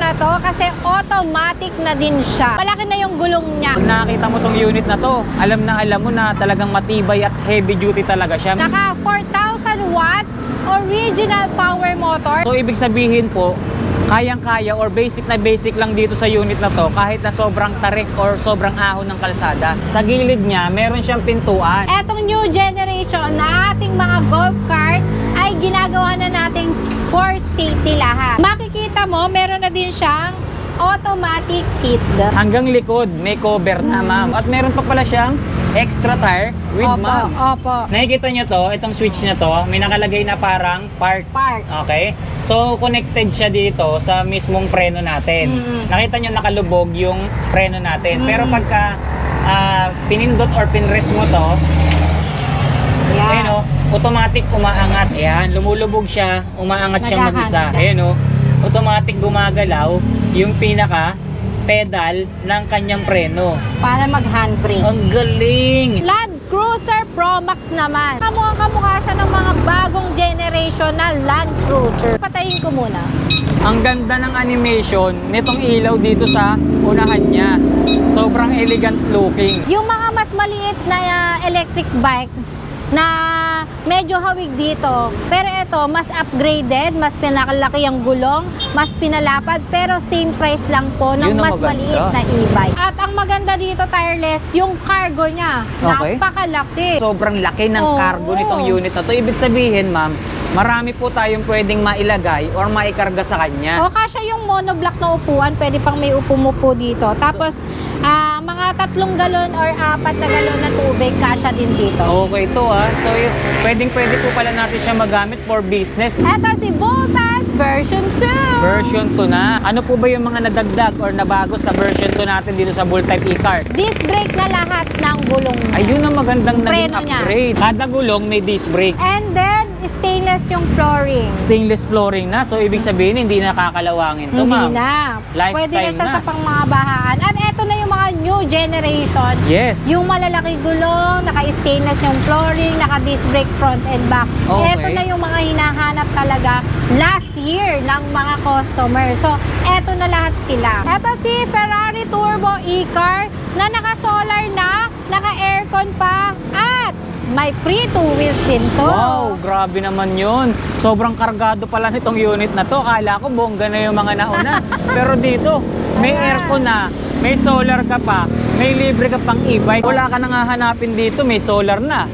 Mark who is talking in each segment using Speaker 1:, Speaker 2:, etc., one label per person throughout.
Speaker 1: na to kasi automatic na din siya. Malaki na yung gulong niya.
Speaker 2: Pag nakakita mo tong unit na to, alam mo na talagang matibay at heavy duty talaga siya.
Speaker 1: Naka 4,000 watts original power motor.
Speaker 2: So ibig sabihin po, kayang-kaya or basic na basic lang dito sa unit na to kahit na sobrang tarik or sobrang ahon ng kalsada. Sa gilid niya, meron siyang pintuan.
Speaker 1: Etong new generation na ating mga golf cart ay ginagawa na nating for safety lahat. Makikita mo, meron na din siyang automatic seat belt.
Speaker 2: Hanggang likod, may cover na, ma'am. At meron pa pala siyang extra tire with mags.
Speaker 1: Opo.
Speaker 2: Nakikita niyo to, itong switch na to, may nakalagay na parang park. Okay? So, connected siya dito sa mismong preno natin. Nakita niyo nakalubog yung preno natin. Pero pagka pinindot or pinrest mo to, ayan o, automatic umaangat. Ayan, lumulubog siya, umaangat siya mag-isa. Ayan o, automatic gumagalaw yung pinaka pedal ng kanyang preno.
Speaker 1: Para mag-handbrake.
Speaker 2: Ang galing!
Speaker 1: Land Cruiser Pro Max naman. Kamukha siya ng mga bagong generation na Land Cruiser. Patayin ko muna.
Speaker 2: Ang ganda ng animation nitong ilaw dito sa unahan niya. Sobrang elegant looking.
Speaker 1: Yung mga mas maliit na electric bike na medyo hawig dito, pero ito mas upgraded, mas pinakalaki ang gulong, mas pinalapad, pero same price lang po ng mas maliit na e-bike. At ang maganda dito, tireless, yung cargo niya, napakalaki.
Speaker 2: Sobrang laki ng cargo nitong unit na to. Ibig sabihin, ma'am, marami po tayong pwedeng mailagay or maikarga sa kanya.
Speaker 1: O, kasya yung monoblock na upuan, pwede pang may upo-mupo dito. Tapos, mga 3 galon or 4 na galon na tubig, kasya din dito.
Speaker 2: Okay to So, pwede po pala natin siya magamit for business.
Speaker 1: Ito si Voltas version 2.
Speaker 2: Version 2 na. Ano po ba yung mga nadagdag or nabago sa version 2 natin dito sa Bull-Type e-car?
Speaker 1: Disc brake na lahat ng gulong niya.
Speaker 2: Ayun ang magandang naging
Speaker 1: Preno niya.
Speaker 2: upgrade. Kada gulong may disc brake.
Speaker 1: And then, stainless yung flooring.
Speaker 2: Stainless flooring na. So, ibig sabihin, hindi na kakalawangin to,
Speaker 1: Hindi
Speaker 2: ma'am.
Speaker 1: na.
Speaker 2: Lifetime
Speaker 1: Pwede na siya
Speaker 2: na.
Speaker 1: sa pang mga bahaan. At eto na yung mga new generation.
Speaker 2: Yes.
Speaker 1: Yung malalaki gulong, naka-stainless yung flooring, naka-disc brake front and back.
Speaker 2: Okay.
Speaker 1: Eto na yung mga hinahanap talaga last year ng mga customer. So, eto na lahat sila. Eto si Ferrari Turbo e-car na naka-solar na, naka-aircon pa, at may free 2 wheels din to.
Speaker 2: Wow, grabe naman yun. Sobrang kargado pala nitong unit na to. Akala ko bongga na yung mga nauna. Pero dito, may aircon na, may solar ka pa, may libre ka pang e-bike. Wala ka nang hahanapin dito, may solar na.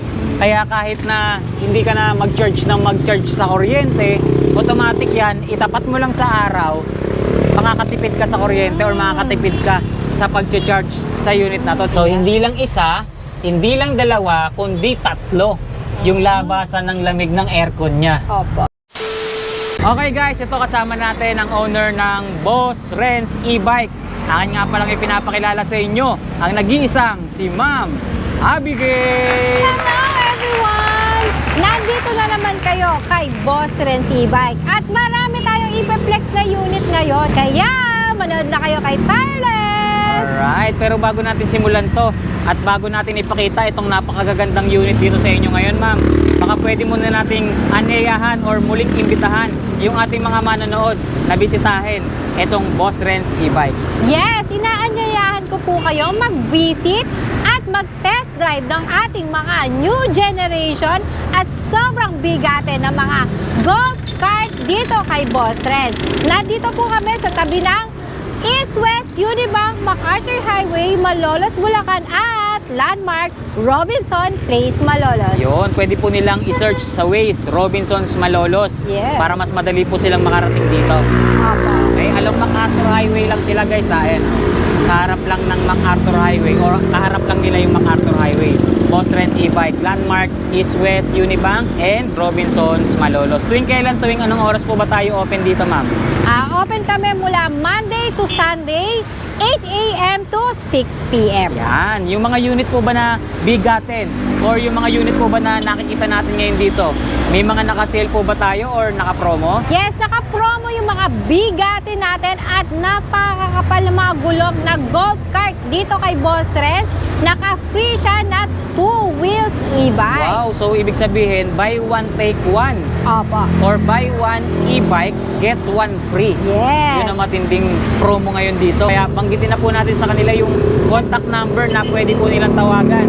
Speaker 2: Kaya kahit na hindi ka na mag-charge sa kuryente, automatic yan, itapat mo lang sa araw, makakatipid ka sa kuryente or makakatipid ka sa pag-charge sa unit na to. So, hindi lang isa, hindi lang dalawa, kundi 3 yung labasan ng lamig ng aircon niya.
Speaker 1: Opo.
Speaker 2: Okay guys, ito kasama natin ang owner ng Boss Renz e-bike. Akin nga palang ipinapakilala sa inyo ang nag-iisang si Ma'am Abigail.
Speaker 1: Hello everyone! Nandito na naman kayo kay Boss Renz e-bike. At marami tayong i-flex na unit ngayon. Kaya manood na kayo kay Tireless!
Speaker 2: Alright, pero bago natin simulan to at bago natin ipakita itong napakagagandang unit dito sa inyo ngayon, ma'am, baka pwede muna nating anyayahan or muling imbitahan yung ating mga manonood na bisitahin itong Boss Renz e-bike.
Speaker 1: Yes, inaanyayahan ko po kayo mag-visit at mag-test drive ng ating mga new generation at sobrang bigate na mga golf cart dito kay Boss Renz. Nandito po kami sa tabi ng East-West Unibank MacArthur Highway, Malolos, Bulacan at landmark Robinson Place, Malolos.
Speaker 2: Yun, pwede po nilang i-search sa Waze, Robinson's Malolos,
Speaker 1: Yes.
Speaker 2: para mas madali po silang makarating dito. Okay, along MacArthur Highway lang sila guys, ayan. Sa harap lang ng MacArthur Highway or kaharap lang nila yung MacArthur Highway. Boss Renz e-bike, landmark East-West Unibank and Robinson's Malolos. Tuwing anong oras po ba tayo open dito, ma'am?
Speaker 1: Open kami mula Monday to Sunday, 8 a.m. to 6 p.m.
Speaker 2: Yan, yung mga unit po ba na bigatin or yung mga unit po ba na nakikita natin ngayon dito, may mga naka-sale po ba tayo or naka-promo?
Speaker 1: Yes, naka-promo yung mga bigati natin at napakakapal na mga gulong na golf cart dito kay Boss Renz naka-free siya na 2 wheels e-bike.
Speaker 2: Wow, so ibig sabihin, buy one, take one.
Speaker 1: Opo.
Speaker 2: Or buy one e-bike, get one free.
Speaker 1: Yes.
Speaker 2: Yun ang matinding promo ngayon dito. Kaya banggitin na po natin sa kanila yung contact number na pwede po nilang tawagan.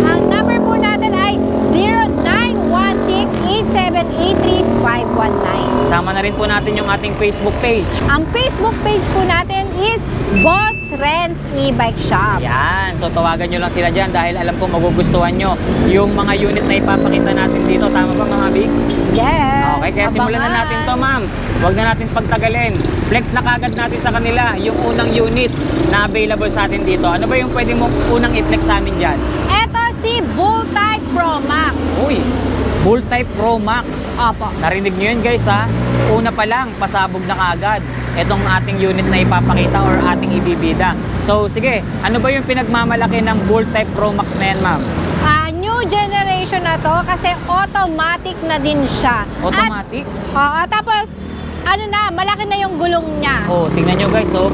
Speaker 1: Ang number po natin ay 0916-8783-519.
Speaker 2: Sama na rin po natin yung ating Facebook page.
Speaker 1: Ang Facebook page po natin is Boss Renz E-Bike Shop.
Speaker 2: Yan, so tawagan nyo lang sila dyan dahil alam ko magugustuhan nyo yung mga unit na ipapakita natin dito. Tama ba mga big?
Speaker 1: Yes.
Speaker 2: Okay, kaya simulan na natin to, ma'am. Huwag na natin pagtagalin. Flex na kagad natin sa kanila yung unang unit na available sa atin dito. Ano ba yung pwede mo unang i-flex sa amin dyan?
Speaker 1: Ito si Bull-Type Pro Max.
Speaker 2: Uy, Bull-Type Pro Max.
Speaker 1: Opo.
Speaker 2: Narinig nyo yun guys ha? Una pa lang, pasabog na kaagad itong ating unit na ipapakita or ating ibibida. So sige, ano ba yung pinagmamalaki ng Bull-Type Pro Max na yan, ma'am?
Speaker 1: New generation na to kasi automatic na din siya.
Speaker 2: Automatic?
Speaker 1: Oo, tapos ano na, malaki na yung gulong niya.
Speaker 2: Oh, tingnan nyo guys, oh.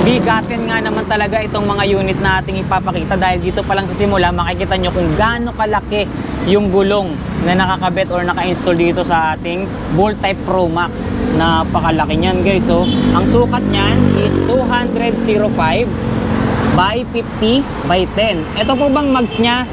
Speaker 2: Bigatin nga naman talaga itong mga unit na ating ipapakita dahil dito pa lang sa simula makikita nyo kung gaano kalaki yung gulong na nakakabit or naka-install dito sa ating Bull-Type Pro Max. Napakalaki niyan guys, oh. Ang sukat niyan is 200/05 by 50 by 10. Ito po bang mags niya?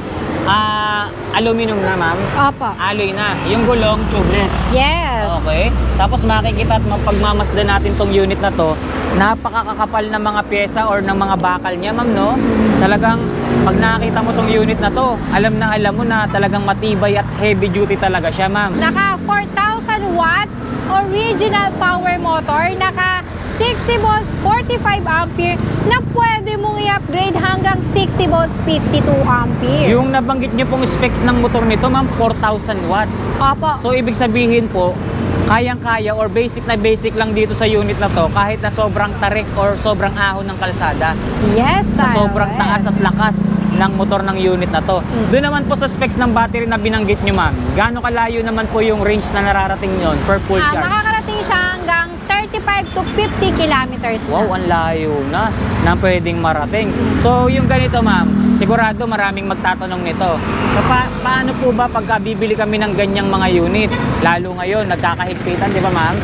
Speaker 2: Aluminum na, ma'am?
Speaker 1: Opo.
Speaker 2: Alloy na. Yung gulong, tubeless.
Speaker 1: Yes.
Speaker 2: Okay. Tapos makikita at pagmamasdan natin tong unit na to, napakakakapal na mga pyesa or ng mga bakal niya, ma'am, no? Talagang pag nakakita mo tong unit na to, alam mo na talagang matibay at heavy duty talaga siya, ma'am.
Speaker 1: Naka 4,000 watts original power motor, naka 60 volts 45 ampere na pwede mong i-upgrade hanggang 60 volts 52 ampere.
Speaker 2: Yung nabanggit niyo pong specs ng motor nito, ma'am, 4,000 watts.
Speaker 1: Opo.
Speaker 2: So ibig sabihin po, kayang-kaya or basic na basic lang dito sa unit na to kahit na sobrang tarik or sobrang ahon ng kalsada.
Speaker 1: Yes,
Speaker 2: Sa
Speaker 1: tayo.
Speaker 2: sobrang taas at lakas ng motor ng unit na to. Doon naman po sa specs ng battery na binanggit nyo, ma'am, gaano kalayo naman po yung range na nararating nyon per full charge?
Speaker 1: Makakarating siya hanggang 35 to 50 kilometers na.
Speaker 2: Wow, ang layo na pwedeng marating. So yung ganito, ma'am, sigurado maraming magtatanong nito. So, paano po ba pagka bibili kami ng ganyang mga unit? Lalo ngayon, nagkakahigpitan, di ba, ma'am?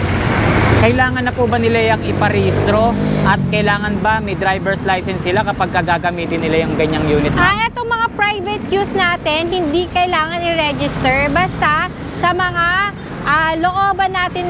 Speaker 2: Kailangan na po ba nila yung iparehistro? At kailangan ba may driver's license sila kapag gagamitin nila yung ganyang unit?
Speaker 1: Itong mga private use natin, hindi kailangan i-register. Basta sa mga looban natin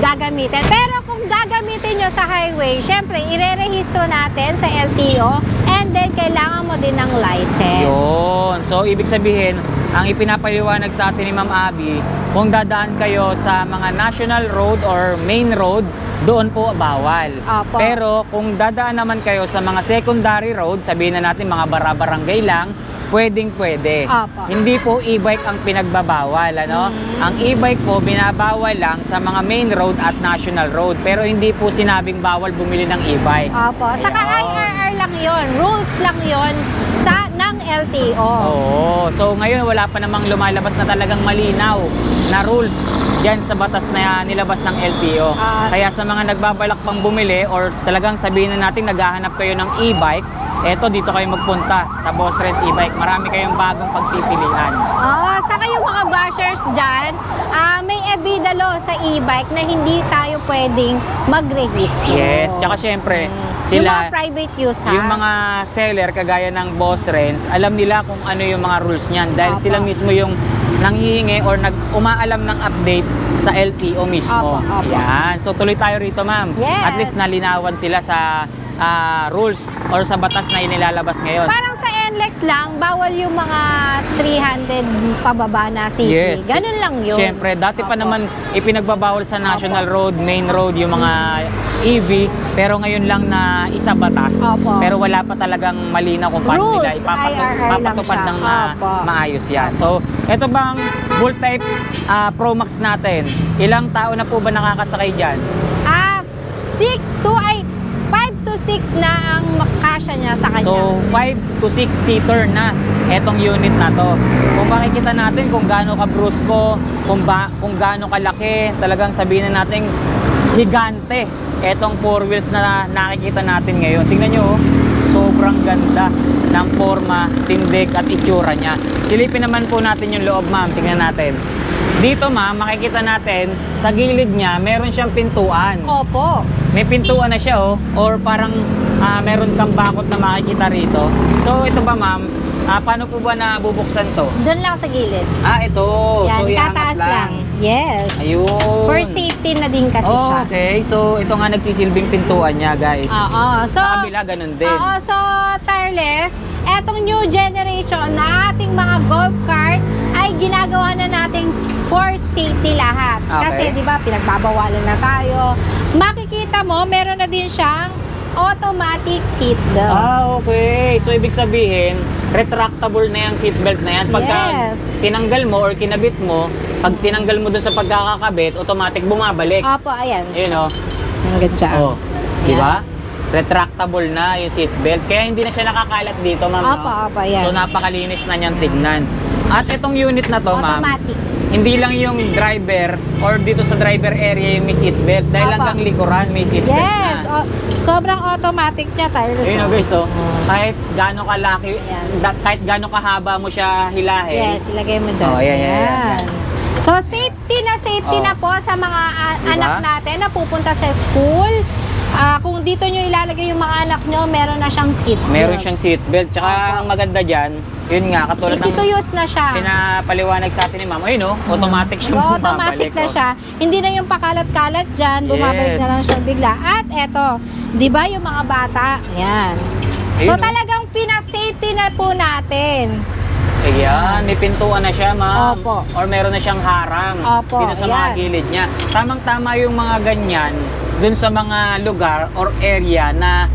Speaker 1: gagamitin. Pero kung gagamitin nyo sa highway, syempre, ire-rehistro natin sa LTO and then kailangan mo din ng license.
Speaker 2: Yun. So, ibig sabihin, ang ipinapaliwanag sa atin ni Ma'am Abby, kung dadaan kayo sa mga national road or main road, doon po bawal.
Speaker 1: Opo.
Speaker 2: Pero kung dadaan naman kayo sa mga secondary road, sabihin na natin mga bara-barangay lang, pwedeng-pwede.
Speaker 1: Opo.
Speaker 2: Hindi po e-bike ang pinagbabawal, ano? Ang e-bike po binabawal lang sa mga main road at national road, pero hindi po sinabing bawal bumili ng e-bike.
Speaker 1: Opo. Saka
Speaker 2: Ayun.
Speaker 1: IRR lang yon, rules lang yon ng LTO.
Speaker 2: Oo. So ngayon wala pa namang lumalabas na talagang malinaw na rules diyan sa batas na nilabas ng LTO. Kaya sa mga nagbabalak pang bumili or talagang sabihin na natin naghahanap kayo ng e-bike, eto dito kayo magpunta sa Boss Renz E-Bike. Marami kayong bagong pagpipilian.
Speaker 1: Saka yung mga bashers dyan, may ebida law sa e-bike na hindi tayo pwedeng mag-register.
Speaker 2: Yes, tsaka syempre
Speaker 1: Yung
Speaker 2: sila
Speaker 1: mga private use, ha?
Speaker 2: yung mga seller kagaya ng Boss Renz, alam nila kung ano yung mga rules niyan dahil
Speaker 1: Opo.
Speaker 2: sila mismo yung nanghihingi or umaalam ng update sa LTO mismo.
Speaker 1: Opo, opo.
Speaker 2: Yan. So tuloy tayo rito, ma'am.
Speaker 1: Yes.
Speaker 2: At least nalinawan sila sa rules or sa batas na inilalabas ngayon.
Speaker 1: Parang sa NLEX lang, bawal yung mga 300 pababa na cc.
Speaker 2: Yes.
Speaker 1: Ganun lang yun.
Speaker 2: Siyempre, dati pa
Speaker 1: Opo.
Speaker 2: naman ipinagbabawal sa national road, main road, yung mga EV, pero ngayon lang na isa batas.
Speaker 1: Opo.
Speaker 2: Pero wala pa talagang malinaw kung paano nila
Speaker 1: Rules, IRR lang
Speaker 2: ipapatupad
Speaker 1: siya.
Speaker 2: ng
Speaker 1: Opo.
Speaker 2: maayos yan. So, ito bang Bull-Type Pro Max natin, ilang tao na po ba nakakasakay dyan?
Speaker 1: 5 to 6 na ang makasya niya sa kanya.
Speaker 2: So, 5 to 6 seater na etong unit na to. Kung makikita natin kung gaano kabrusko, kung gaano kalaki, talagang sabihin na natin higante etong 4 wheels na nakikita natin ngayon. Tingnan nyo, oh. So, sobrang ganda ng forma, tindig at itsura niya. Silipin naman po natin yung loob, ma'am. Tingnan natin. Dito, ma'am, makikita natin sa gilid niya, meron siyang pintuan.
Speaker 1: Opo.
Speaker 2: May pintuan na siya, oh, or parang meron kang bakod na makikita rito. So, ito ba, ma'am? Paano po ba nabubuksan to?
Speaker 1: Doon lang sa gilid.
Speaker 2: Ito.
Speaker 1: Yan,
Speaker 2: So, iangat
Speaker 1: tataas lang. Yes.
Speaker 2: Ayun.
Speaker 1: For safety na din kasi siya.
Speaker 2: Okay. So, ito nga nagsisilbing pintuan niya, guys.
Speaker 1: Oo. So,
Speaker 2: Sa kabila, ganun din.
Speaker 1: oo. So, tireless, etong new generation na ating mga golf cart ay ginagawa na natin for safety lahat.
Speaker 2: Okay.
Speaker 1: Kasi, di ba, pinagbabawalan na tayo. Makikita mo, meron na din siyang automatic seat belt.
Speaker 2: Okay. So, ibig sabihin, retractable na yung seatbelt na yan. Pagka
Speaker 1: Yes.
Speaker 2: tinanggal mo or kinabit mo, pag tinanggal mo dun sa pagkakakabit, automatic bumabalik.
Speaker 1: Opo, ayan.
Speaker 2: Yun, oh.
Speaker 1: Hanggang dyan.
Speaker 2: Oh. Di ba? Retractable na yung seatbelt. Kaya hindi na siya nakakalat dito, ma'am.
Speaker 1: Opo, opo, ayan.
Speaker 2: So, napakalinis na niyang tignan. At itong unit na to, ma'am,
Speaker 1: Automatic.
Speaker 2: hindi lang yung driver or dito sa driver area yung may seatbelt. Dahil
Speaker 1: Opo.
Speaker 2: hanggang likuran may seatbelt
Speaker 1: Yes.
Speaker 2: na.
Speaker 1: Sobrang automatic niya, tireless.
Speaker 2: Ayun, guys, oh. Kahit gaano kalaki,
Speaker 1: Ayan.
Speaker 2: kahit gaano kahaba mo siya hilahin.
Speaker 1: Yes, ilagay mo dyan.
Speaker 2: Oh, ayan.
Speaker 1: So, safety
Speaker 2: Oh.
Speaker 1: na po sa mga
Speaker 2: Diba?
Speaker 1: anak natin na pupunta sa school. Kung dito nyo ilalagay yung mga anak nyo, meron na siyang seatbelt.
Speaker 2: Meron siyang seatbelt. Tsaka
Speaker 1: Opo.
Speaker 2: ang maganda dyan, yun nga, katulad
Speaker 1: Easy to use na siya.
Speaker 2: pinapaliwanag sa atin ni ma'am. Ayun, oh, automatic siyang bumabalik.
Speaker 1: Automatic na
Speaker 2: oh.
Speaker 1: siya. Hindi na yung pakalat-kalat dyan, bumabalik
Speaker 2: Yes.
Speaker 1: na lang siya bigla. At eto, di ba yung mga bata, yan. So
Speaker 2: Ayun, oh.
Speaker 1: talagang pinasafety na po natin.
Speaker 2: Ayan, may pintuan na siya, ma'am.
Speaker 1: Opo.
Speaker 2: Or meron na siyang harang
Speaker 1: Opo,
Speaker 2: dito sa mga
Speaker 1: ayan.
Speaker 2: gilid niya. Tamang-tama yung mga ganyan dun sa mga lugar or area na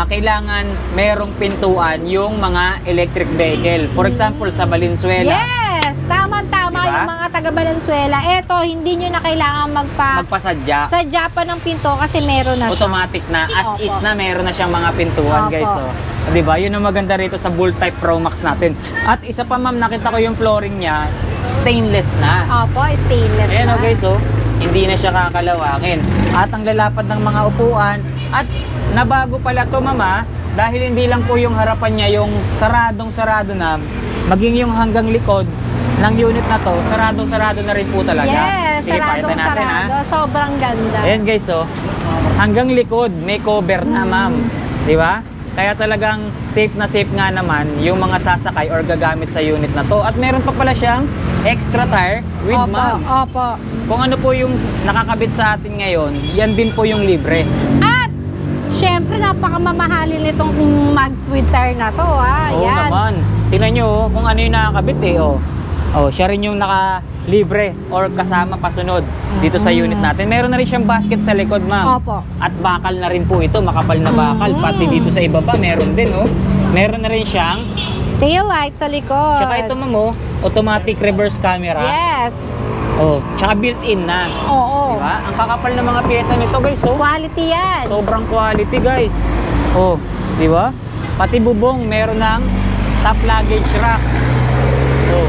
Speaker 2: kailangan merong pintuan yung mga electric vehicle. For example, sa Valenzuela.
Speaker 1: Yes, tama-tama
Speaker 2: Diba?
Speaker 1: yung mga taga Valenzuela. Eto, hindi nyo na kailangan
Speaker 2: Magpasadya.
Speaker 1: sadya pa ng pinto kasi meron na siya.
Speaker 2: Automatic na, as
Speaker 1: Opo.
Speaker 2: is na meron na siyang mga pintuan,
Speaker 1: Opo.
Speaker 2: guys. Oh. 'Di ba? Yun ang maganda rito sa Bull Type Pro Max natin. At isa pa, ma'am, nakita ko yung flooring niya, stainless na.
Speaker 1: Opo, stainless
Speaker 2: Ayan,
Speaker 1: na.
Speaker 2: okay, so hindi na siya kakalawangin. At ang lalapad ng mga upuan, at nabago pala to, mama, dahil hindi lang po yung harapan niya yung saradong-sarado na, maging yung hanggang likod ng unit na to, saradong-sarado na rin po talaga.
Speaker 1: Yes,
Speaker 2: Sige, pakita natin,
Speaker 1: saradong-sarado. Sobrang ganda.
Speaker 2: Ayan, guys, so hanggang likod may cover na, ma'am. Di ba? Kaya talagang safe nga naman yung mga sasakay or gagamit sa unit na to. At meron pa pala siyang extra tire with
Speaker 1: Opo,
Speaker 2: mags.
Speaker 1: opo.
Speaker 2: Kung ano po yung nakakabit sa atin ngayon, yan din po yung libre.
Speaker 1: At, syempre, napakamamahalin nitong mags with tire na to, ha?
Speaker 2: Oo
Speaker 1: Yan.
Speaker 2: naman. Tingnan nyo oh, kung ano yung nakakabit eh. Oh, siya rin yung naka-libre or kasama pasunod dito sa unit natin. Meron na rin siyang basket sa likod, ma'am.
Speaker 1: Opo.
Speaker 2: At bakal na rin po ito, makapal na bakal. Pati dito sa ibaba, meron din, oh. Meron na rin siyang,
Speaker 1: Tail light sa likod.
Speaker 2: tsaka ito, ma'am, oh, automatic reverse camera.
Speaker 1: Yes.
Speaker 2: Oh, tsaka built-in na.
Speaker 1: Oo.
Speaker 2: Diba? Ang kakapal ng mga pyesa nito, guys, oh.
Speaker 1: Quality yan.
Speaker 2: Sobrang quality, guys. Oh, di ba? Pati bubong meron ng top luggage rack. Oh.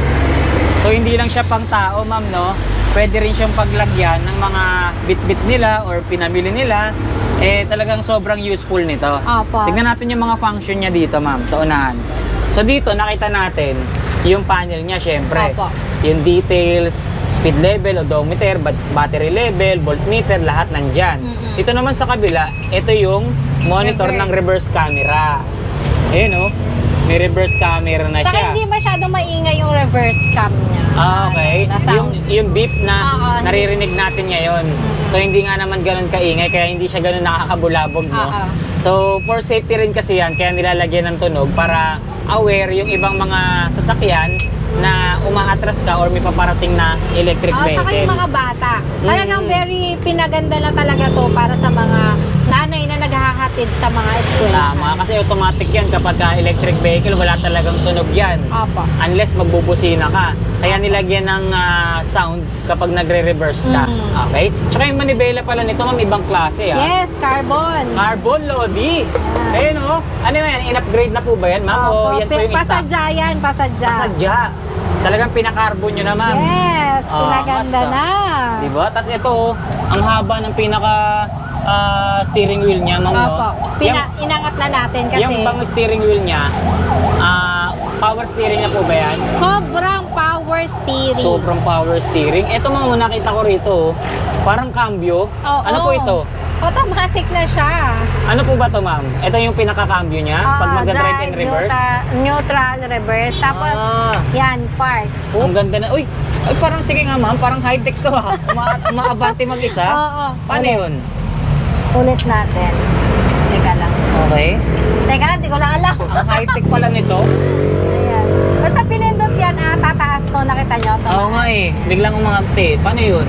Speaker 2: So hindi lang siya pang tao, ma'am, no? Pwede rin siyang paglagyan ng mga bit-bit nila or pinamili nila. Eh talagang sobrang useful nito.
Speaker 1: Opo.
Speaker 2: Tignan natin yung mga function niya dito, ma'am, sa unahan. So dito nakita natin yung panel niya, syempre.
Speaker 1: Opo.
Speaker 2: Yung details, speed level, odometer, battery level, voltmeter, lahat nandyan. Ito naman sa kabila, ito yung monitor ng reverse camera. Ayun, oh. May reverse camera na
Speaker 1: Saka
Speaker 2: siya.
Speaker 1: hindi masyadong maingay yung reverse cam niya.
Speaker 2: Okay.
Speaker 1: Na sounds.
Speaker 2: Yung beep na
Speaker 1: Oo,
Speaker 2: naririnig natin ngayon. So hindi nga naman ganun kaingay, kaya hindi siya ganun nakakabulabog, no?
Speaker 1: Oo.
Speaker 2: So for safety rin kasi yan, kaya nilalagyan ng tunog para aware yung ibang mga sasakyan na umaatras ka or may paparating na electric vehicle.
Speaker 1: Saka yung mga bata. Talagang very pinaganda na talaga to para sa mga nanay na naghahatid sa mga eskwela.
Speaker 2: Tama, kasi automatic yan kapag electric vehicle, wala talagang tunog yan.
Speaker 1: Opo.
Speaker 2: Unless magbubusina ka. Kaya nilagyan ng sound kapag nagre-reverse ka. Okay? Tsaka yung manibela pala nito, ma'am, ibang klase, ah.
Speaker 1: Yes, carbon.
Speaker 2: Carbon, Lodi. Ayun, oh. Ano yan? In-upgrade na po ba yan, ma'am? O yan po yung stock?
Speaker 1: Pasadya yan, pasadya.
Speaker 2: Pasadya. Talagang pinakarbon nyo na, ma'am.
Speaker 1: Yes, pinaganda
Speaker 2: basta.
Speaker 1: na.
Speaker 2: Diba? Tapos ito, oh, ang haba ng pinaka steering wheel niya, ma'am, no?
Speaker 1: Opo. Inangat na natin kasi
Speaker 2: Yung bang steering wheel niya, power steering na po ba yan?
Speaker 1: sobrang power steering.
Speaker 2: Sobrang power steering. Ito, ma'am, nakita ko rito, parang cambio.
Speaker 1: Oo.
Speaker 2: Ano po ito?
Speaker 1: Automatic na siya.
Speaker 2: Ano po ba to, ma'am? Ito yung pinaka-cambio niya? Pag magda-drive in reverse?
Speaker 1: Neutral, reverse. Tapos, yan, park.
Speaker 2: Ang ganda na. Uy, ay, parang sige nga, ma'am. Parang high-tech to, ha? Umaabante mag-isa?
Speaker 1: Oo.
Speaker 2: Paano yun?
Speaker 1: Ulit natin. Teka lang.
Speaker 2: Okay.
Speaker 1: Teka lang, di ko lang alam.
Speaker 2: Ang high-tech pala nito.
Speaker 1: Ayan. Basta pinindot yan, tataas to. Nakita nyo to.
Speaker 2: Oo nga eh. Biglang umangati. Paano yun?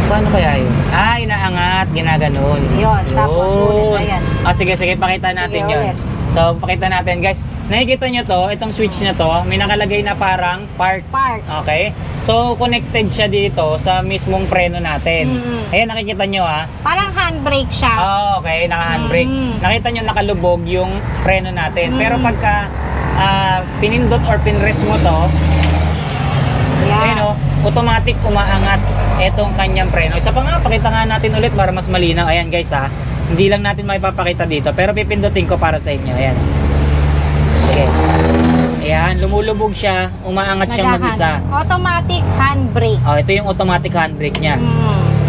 Speaker 2: Paano kaya yun? Inaangat. Ginaganon.
Speaker 1: Yun. Tapos ulit. Ayan.
Speaker 2: Sige. Pakita natin
Speaker 1: Sige,
Speaker 2: yun.
Speaker 1: ulit.
Speaker 2: So, pakita natin, guys. Nakikita nyo to, itong switch na to, may nakalagay na parang park.
Speaker 1: Park.
Speaker 2: Okay? So, connected siya dito sa mismong preno natin. Ayan, nakikita nyo, ha?
Speaker 1: Parang handbrake siya.
Speaker 2: Okay, naka-handbrake. Nakita nyo nakalubog yung preno natin. Pero pagka pinindot or pinrest mo to,
Speaker 1: Ayan.
Speaker 2: ayun, automatic umaangat etong kanyang preno. Isa pa nga, pakita nga natin ulit para mas malinaw. Ayan, guys, ha? Hindi lang natin maipapakita dito, pero pipindutin ko para sa inyo. Ayan. Sige. Ayan, lumulubog siya, umaangat siyang mag-isa.
Speaker 1: Automatic handbrake.
Speaker 2: Ito yung automatic handbrake niya.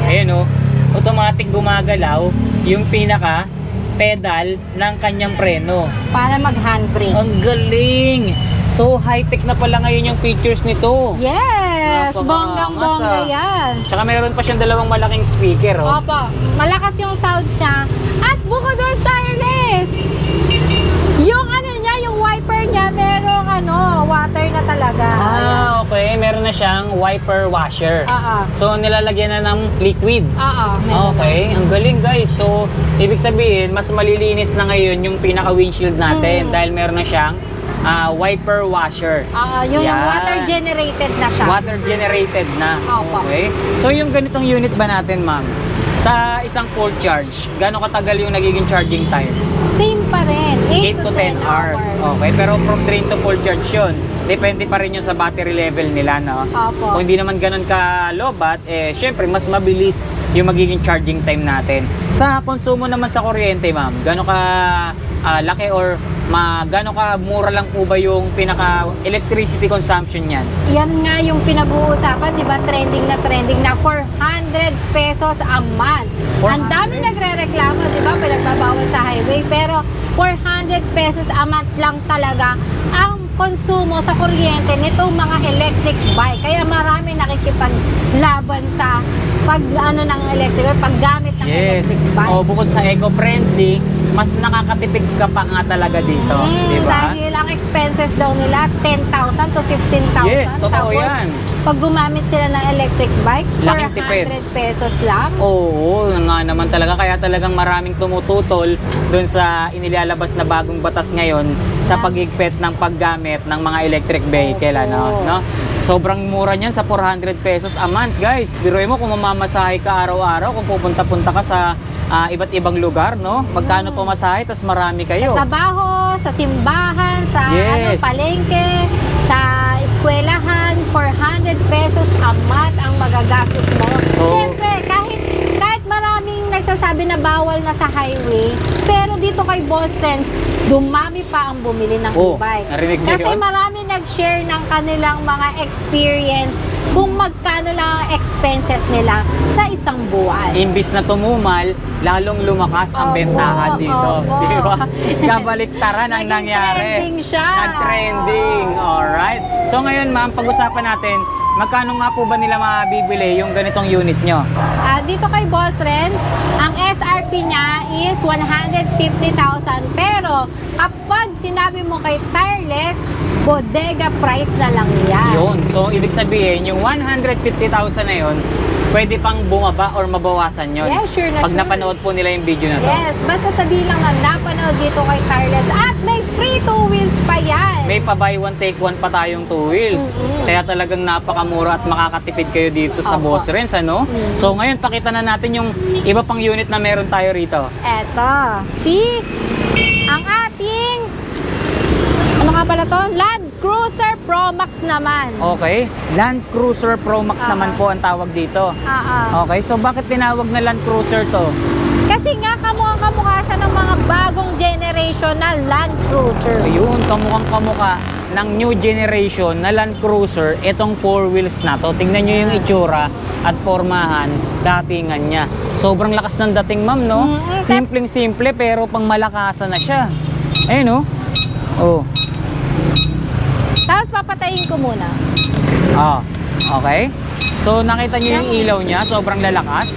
Speaker 1: Ayan.
Speaker 2: Ayun, automatic gumagalaw yung pinaka pedal ng kanyang preno.
Speaker 1: Para mag-handbrake.
Speaker 2: Ang galing! So, high-tech na pala ngayon yung features nito.
Speaker 1: Yes!
Speaker 2: Napaka-
Speaker 1: Bonggang-bongga
Speaker 2: masa.
Speaker 1: yan.
Speaker 2: Tsaka meron pa siyang dalawang malaking speaker, oh.
Speaker 1: Opo. Malakas yung sound niya. At bukod doon, tireless! Yung ano niya, yung wiper niya, merong water na talaga.
Speaker 2: Okay. Meron na siyang wiper washer.
Speaker 1: Oo.
Speaker 2: So, nilalagyan na ng liquid.
Speaker 1: Oo. Meron
Speaker 2: Okay, ang galing, guys. So, ibig sabihin, mas malilinis na ngayon yung pinaka-windshield natin dahil meron na siyang wiper washer.
Speaker 1: Oo. Yung
Speaker 2: Yan.
Speaker 1: water generated na siya.
Speaker 2: Water generated na.
Speaker 1: Opo.
Speaker 2: Okay. So, yung ganitong unit ba natin, ma'am? Sa isang full charge, gaano katagal yung nagiging charging time?
Speaker 1: Same pa rin.
Speaker 2: 8 to 10 hours. Okay, pero from drain to full charge yun. Depende pa rin yun sa battery level nila, no?
Speaker 1: Opo.
Speaker 2: Kung hindi naman ganun ka-lobat, syempre, mas mabilis yung magiging charging time natin. Sa konsumo naman sa kuryente, ma'am, gaano ka laki or gaano ka mura lang po ba yung pinaka electricity consumption niyan?
Speaker 1: Yan nga yung pinag-uusapan, di ba? Trending na 400 pesos a month. Ang dami nagre-reklamo, di ba? Pinagbabawal sa highway. Pero 400 pesos a month lang talaga ang konsumo sa kuryente nitong mga electric bike. Kaya marami nakikipaglaban sa ng electric bike, paggamit ng electric bike.
Speaker 2: Bukod sa eco-friendly, mas nakakatipid ka pa nga talaga dito, di ba?
Speaker 1: Dahil ang expenses daw nila 10,000 to 15,000.
Speaker 2: Yes, totoo
Speaker 1: Tapos,
Speaker 2: yan.
Speaker 1: pag gumamit sila ng electric bike,
Speaker 2: Laking tipid.
Speaker 1: 400 pesos lang.
Speaker 2: Oo, nga naman talaga. Kaya talagang maraming tumututol doon sa inilalabas na bagong batas ngayon sa paghigpit ng paggamit ng mga electric vehicle. No? Sobrang mura niyan sa 400 pesos a month, guys. Biruin mo kung mamamasahe ka araw-araw, kung pupunta-punta ka sa iba't ibang lugar, no? Magkano pamasahe, tas marami kayo.
Speaker 1: Sa trabaho, sa simbahan, sa
Speaker 2: Yes.
Speaker 1: palengke, sa eskwelahan, 400 pesos a month ang magagastos mo.
Speaker 2: So-
Speaker 1: Siyempre, kahit maraming nagsasabi na bawal na sa highway, pero dito kay Boss Sense, dumami pa ang bumili ng e-bike.
Speaker 2: Narinig niyo
Speaker 1: Kasi
Speaker 2: yun?
Speaker 1: marami nag-share ng kanilang mga experience kung magkano lang ang expenses nila sa isang buwan.
Speaker 2: Imbis na tumumal, lalong lumakas ang
Speaker 1: Opo,
Speaker 2: bentahan dito.
Speaker 1: opo.
Speaker 2: Di ba? Kabaliktaran ang
Speaker 1: Naging
Speaker 2: nangyari.
Speaker 1: trending siya.
Speaker 2: Nag-trending. Alright. So ngayon, ma'am, pag-usapan natin, magkano nga po ba nila mabibili yung ganitong unit nyo?
Speaker 1: Dito kay Boss Renz, ang SRP niya is 150,000. Pero kapag sinabi mo kay Tireless, bodega price na lang yan.
Speaker 2: Yun. So, ibig sabihin, yung 150,000 na yun, pwede pang bumaba or mabawasan yun.
Speaker 1: Yes, sure na
Speaker 2: Pag
Speaker 1: sure.
Speaker 2: napanood po nila yung video na to.
Speaker 1: Yes, basta sabihin lang na napanood dito kay Tireless. At may free 2 wheels pa yan.
Speaker 2: May pa buy one take one pa tayong 2 wheels. Kaya talagang napakamura at makakatipid kayo dito sa
Speaker 1: Opo.
Speaker 2: Boss Renz, ano? So ngayon pakita na natin yung iba pang unit na meron tayo rito.
Speaker 1: Eto, ang ating, ano nga pala to? Land Cruiser Pro Max naman.
Speaker 2: Okay. Land Cruiser Pro Max naman po ang tawag dito. Okay, so bakit tinawag na Land Cruiser to?
Speaker 1: Kasi nga kamukha siya ng mga bagong generation na Land Cruiser.
Speaker 2: Ayun, kamukhang-kamukha ng new generation na Land Cruiser, itong 4 wheels na to. Tingnan nyo yung itsura at pormahan, datingan niya. Sobrang lakas ng dating, ma'am, no? Simpleng-simple pero pang malakasan na siya. Ayun, no? Oh.
Speaker 1: Tapos papatayin ko muna.
Speaker 2: Ah, okay. So, nakita nyo yung ilaw niya, sobrang lalakas.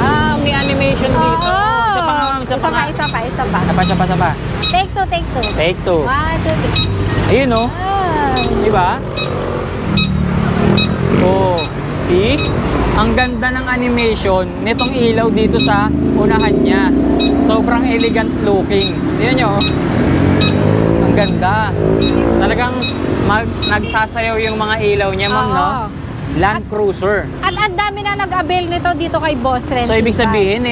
Speaker 2: Ah, may animation dito. Isa pa nga, ma'am, isa pa nga.
Speaker 1: Isa pa.
Speaker 2: Isa pa.
Speaker 1: Take two.
Speaker 2: Take 2.
Speaker 1: 1, 2, 3.
Speaker 2: Ayun, no? Diba? Oh, see? Ang ganda ng animation nitong ilaw dito sa unahan niya. Sobrang elegant looking. Tingnan nyo. Ang ganda. Talagang nagsasayaw yung mga ilaw niya, ma'am, no? Land Cruiser.
Speaker 1: At ang dami na nag-avail nito dito kay Boss Renz.
Speaker 2: So, ibig sabihin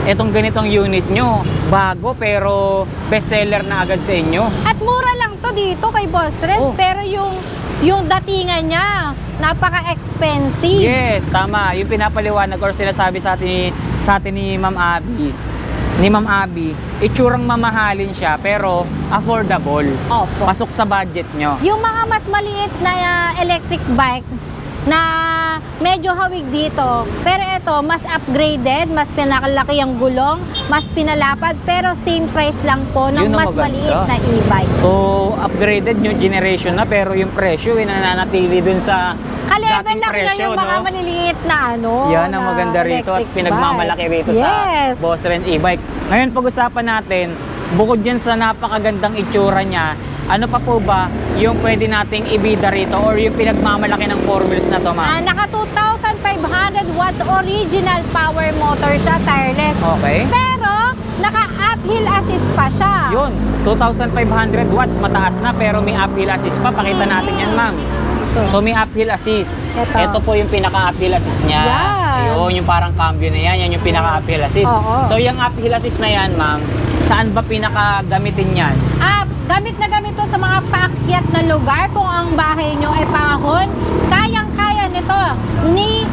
Speaker 2: etong ganitong unit nyo, bago pero bestseller na agad sa inyo.
Speaker 1: At mura lang to dito kay Boss Renz, pero yung datingan niya, napaka-expensive.
Speaker 2: Yes, tama. Yung pinapaliwanag or sinasabi sa atin ni Ma'am Abby, itsurang mamahalin siya pero affordable.
Speaker 1: Opo.
Speaker 2: Pasok sa budget nyo.
Speaker 1: Yung mga mas maliit na electric bike na medyo hawig dito, pero ito mas upgraded, mas pinakalaki ang gulong, mas pinalapad, pero same price lang po ng
Speaker 2: Yun ang
Speaker 1: mas
Speaker 2: maganda.
Speaker 1: maliit na e-bike.
Speaker 2: So, upgraded yung generation na pero yung presyo nananatili dun sa
Speaker 1: Ka-level
Speaker 2: dating
Speaker 1: lang
Speaker 2: presyo,
Speaker 1: na yung mga
Speaker 2: no?
Speaker 1: maliliit na
Speaker 2: Yan ang
Speaker 1: na
Speaker 2: maganda rito at
Speaker 1: electric
Speaker 2: pinagmamalaki
Speaker 1: bike.
Speaker 2: rito sa Boss Renz e-bike. Ngayon pag-usapan natin, bukod dyan sa napakagandang itsura niya, ano pa po ba yung pwede nating ibida rito or yung pinagmamalaki ng 4 wheels na to, ma'am?
Speaker 1: Naka 2,500 watts original power motor siya, tireless.
Speaker 2: Okay.
Speaker 1: Pero naka uphill assist pa siya.
Speaker 2: Yun, 2,500 watts, mataas na pero may uphill assist pa. Pakita natin yan, ma'am. So may uphill assist. Ito po yung pinaka-uphill assist niya.
Speaker 1: Yan.
Speaker 2: Yun, yung parang cambio na yan. Yan yung pinaka-uphill assist.
Speaker 1: Oo.
Speaker 2: So yung uphill assist na yan, ma'am, saan ba pinaka-gamitin yan?
Speaker 1: Gamit na gamit to sa mga paakyat na lugar. Kung ang bahay nyo ay pahon, kayang-kaya nito ni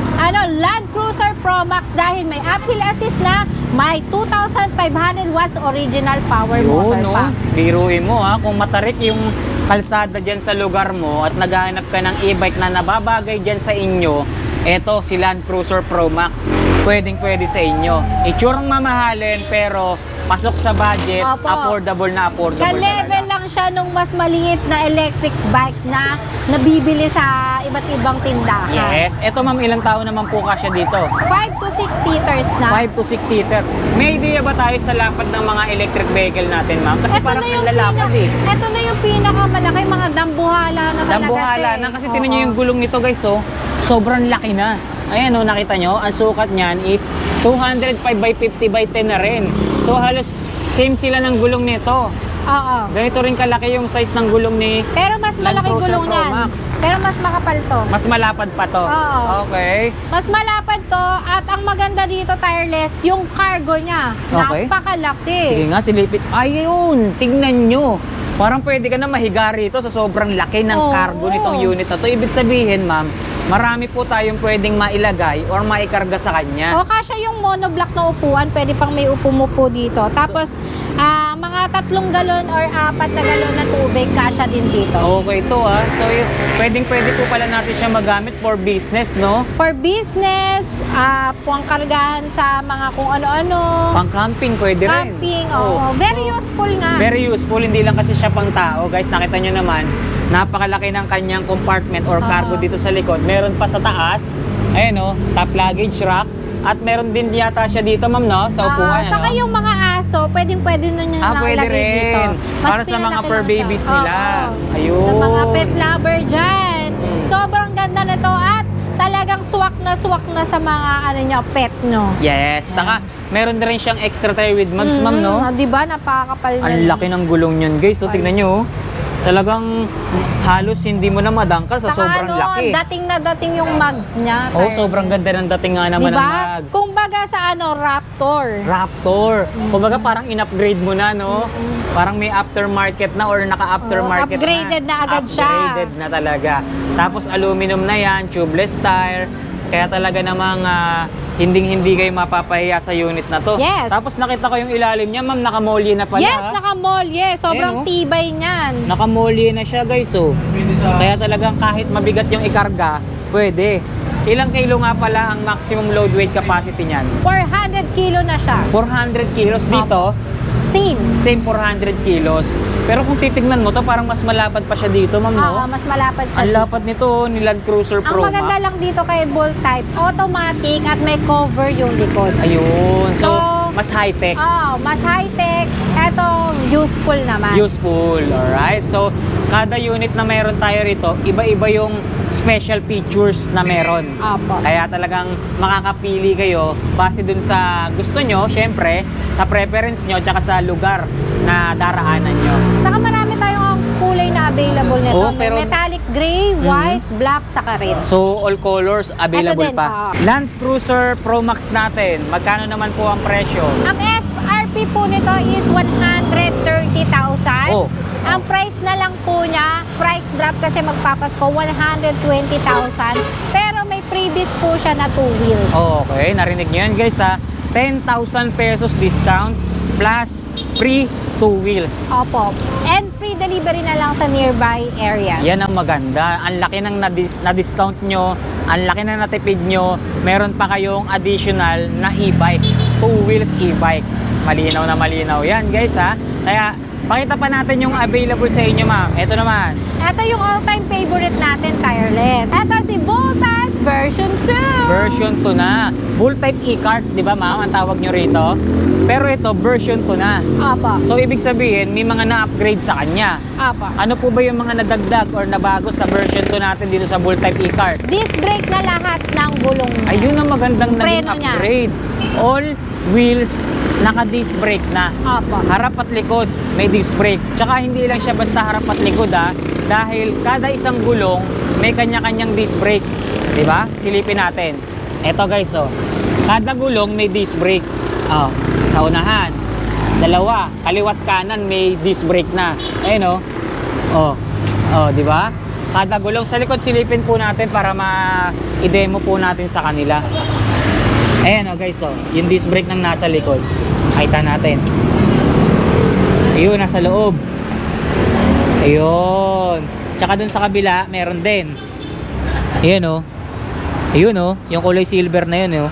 Speaker 1: Land Cruiser Pro Max dahil may uphill assist na, may 2,500 watts original power motor
Speaker 2: Yun, no?
Speaker 1: pa.
Speaker 2: Biruin mo, ha? Kung matarik yung kalsada dyan sa lugar mo at naghahanap ka ng e-bike na nababagay dyan sa inyo, eto si Land Cruiser Pro Max. Pwedeng-pwede sa inyo. Itsurang mamahalin pero pasok sa budget,
Speaker 1: Opo.
Speaker 2: affordable
Speaker 1: Ka-level lang siya nung mas maliit na electric bike na nabibili sa iba't ibang tindahan.
Speaker 2: Yes. Eto, ma'am, ilang tao naman po kasya dito?
Speaker 1: 5 to 6 seaters na.
Speaker 2: 5 to 6 seater. May idea ba tayo sa lapad ng mga electric vehicle natin, ma'am? Kasi parang ang lalapad
Speaker 1: Ito na yung pinakamalaki, mga dambuhala na talaga
Speaker 2: Dambuhala
Speaker 1: siya.
Speaker 2: na kasi tinan nyo yung gulong nito, guys, oh. Sobrang laki na. Ayan, oh, nakita nyo, ang sukat niyan is 205 by 50 by 10 na rin. So halos same sila ng gulong nito.
Speaker 1: Oo.
Speaker 2: Ganito rin kalaki yung size ng gulong ni
Speaker 1: Pero mas
Speaker 2: Land
Speaker 1: malaki
Speaker 2: Cruiser
Speaker 1: gulong
Speaker 2: Pro
Speaker 1: niyan.
Speaker 2: Max.
Speaker 1: Pero mas makapal to.
Speaker 2: Mas malapad pa to.
Speaker 1: Oo.
Speaker 2: Okay.
Speaker 1: Mas malapad to at ang maganda dito tireless, yung cargo niya.
Speaker 2: Okay.
Speaker 1: Napakalaki.
Speaker 2: Sige nga, silipit. Ayun, tignan nyo. Parang pwede ka na mahiga rito sa sobrang laki ng
Speaker 1: Oo.
Speaker 2: cargo nitong unit na to. Ibig sabihin, ma'am, marami po tayong pwedeng mailagay or maikarga sa kanya.
Speaker 1: O kasya yung monoblock na upuan, pwede pang may upo-mupo dito. Tapos mga 3 galon or 4 na galon na tubig kasya din dito.
Speaker 2: Okay to, ha. So, pwedeng-pwede po pala natin siya magamit for business, no?
Speaker 1: For business, pangkargahan sa mga kung ano-ano.
Speaker 2: Pang-camping, pwede rin.
Speaker 1: Camping, oo. Very useful nga.
Speaker 2: Very useful, hindi lang kasi siya pang tao. Guys, nakita nyo naman, napakalaki ng kanyang compartment or cargo dito sa likod. Meron pa sa taas, ayan o, top luggage rack. At meron din yata siya dito, ma'am, no? Sa upuan,
Speaker 1: Saka
Speaker 2: ano?
Speaker 1: yung mga aso, pwedeng-pwede nun yung
Speaker 2: Pwede
Speaker 1: nakalagay
Speaker 2: rin.
Speaker 1: dito.
Speaker 2: Para sa mga
Speaker 1: pinalaki
Speaker 2: fur
Speaker 1: lang
Speaker 2: babies
Speaker 1: siya.
Speaker 2: nila.
Speaker 1: Oo.
Speaker 2: Ayun.
Speaker 1: Sa mga pet lover dyan. Sobrang ganda nito at talagang swak na sa mga pet nyo.
Speaker 2: Yes. Taka, meron na rin siyang extra tire with mugs, ma'am, no?
Speaker 1: Diba? Napakakapal niya.
Speaker 2: Ang laki ng gulong niyan, guys. So, tignan nyo, oh. Talagang halos hindi mo na madangkal sa
Speaker 1: Saka
Speaker 2: sobrang laki.
Speaker 1: dating na dating yung mugs niya.
Speaker 2: Oh,
Speaker 1: tireless.
Speaker 2: sobrang ganda ng dating nga naman ng
Speaker 1: Diba?
Speaker 2: mags.
Speaker 1: Kung baga sa Raptor.
Speaker 2: Raptor. Kumbaga parang in-upgrade mo na, no? Parang may aftermarket na or naka-aftermarket
Speaker 1: upgraded na agad siya.
Speaker 2: Upgraded na talaga. Tapos aluminum na yan, tubeless tire. Kaya talaga namang hindi kayo mapapahiya sa unit na to.
Speaker 1: Yes.
Speaker 2: Tapos nakita ko yung ilalim niya, ma'am, nakamolye na pala.
Speaker 1: Yes, nakamolye. Sobrang
Speaker 2: Ayan, oh.
Speaker 1: tibay niyan.
Speaker 2: Nakamolye na siya, guys, oh. Kaya talagang kahit mabigat yung ikarga, pwede. Ilang kilo nga pala ang maximum load weight capacity niyan?
Speaker 1: 400 kilo na siya.
Speaker 2: 400 kilos dito.
Speaker 1: Same.
Speaker 2: Same 400 kilos. Pero kung titignan mo to, parang mas malapad pa siya dito, ma'am, no?
Speaker 1: Oo, mas malapad siya.
Speaker 2: Ang
Speaker 1: dito.
Speaker 2: lapad nito, ni Land Cruiser
Speaker 1: Ang
Speaker 2: Pro
Speaker 1: maganda
Speaker 2: Max.
Speaker 1: lang dito kay Bull Type, automatic at may cover yung likod.
Speaker 2: Ayun. So,
Speaker 1: So,
Speaker 2: mas high-tech.
Speaker 1: Mas high-tech. Ito, useful naman.
Speaker 2: Useful. Alright. So, kada unit na meron tayo rito, iba-iba yung special features na meron.
Speaker 1: Opo.
Speaker 2: Kaya talagang makakapili kayo base dun sa gusto nyo, syempre, sa preference nyo, tsaka sa lugar na daraanan nyo.
Speaker 1: Saka marami tayong kulay na available nito.
Speaker 2: Oh,
Speaker 1: May
Speaker 2: pero-
Speaker 1: metallic gray, white, black, saka red.
Speaker 2: So, all colors available
Speaker 1: Ito din,
Speaker 2: pa. Land Cruiser Pro Max natin, magkano naman po ang presyo?
Speaker 1: Ang SRP po nito is 130,000.
Speaker 2: Oh.
Speaker 1: Ang price na lang po niya, price drop kasi magpapasko, 120,000. Pero may previous po siya na 2 wheels.
Speaker 2: Okay, narinig nyo yan, guys, ha? 10,000 pesos discount plus free 2 wheels.
Speaker 1: Opo. And free delivery na lang sa nearby areas.
Speaker 2: Yan ang maganda. Ang laki ng na-discount nyo, ang laki ng natipid nyo, meron pa kayong additional na e-bike. 2 wheels e-bike. Malinaw na malinaw yan, guys, ha? Kaya, pakita pa natin yung available sa inyo, ma'am. Ito naman.
Speaker 1: Ito yung all-time favorite natin, tireless. Ito si Voltage version 2.
Speaker 2: Version 2 na. Bull type e-cart, di ba, ma'am? Ang tawag nyo rito. Pero ito, version 2 na.
Speaker 1: Opo.
Speaker 2: So, ibig sabihin, may mga na-upgrade sa kanya.
Speaker 1: Opo.
Speaker 2: Ano po ba yung mga nadagdag or nabago sa version 2 natin dito sa Bull type e-cart?
Speaker 1: Disc brake na lahat ng gulong niya.
Speaker 2: Ayun ang magandang naging
Speaker 1: Preno niya.
Speaker 2: upgrade. All wheels naka-disc brake na.
Speaker 1: Opo.
Speaker 2: Harap at likod may disc brake. Tsaka hindi lang siya basta harap at likod, ha. Dahil kada isang gulong may kanya-kanyang disc brake. 'Di ba? Silipin natin. Ito, guys, oh. Kada gulong may disc brake. Oh, sa unahan. Dalawa, kaliwat kanan may disc brake na. Ayun, oh. Oh. Oh, 'di ba? Kada gulong sa likod, silipin po natin para ma-i-demo po natin sa kanila. Ayan, oh, guys, oh. Yung disc brake nang nasa likod. Kita natin. Ayun, nasa loob. Ayun. Tsaka dun sa kabila, meron din. Ayan, oh. Ayun, oh. Yung kulay silver na yun, oh.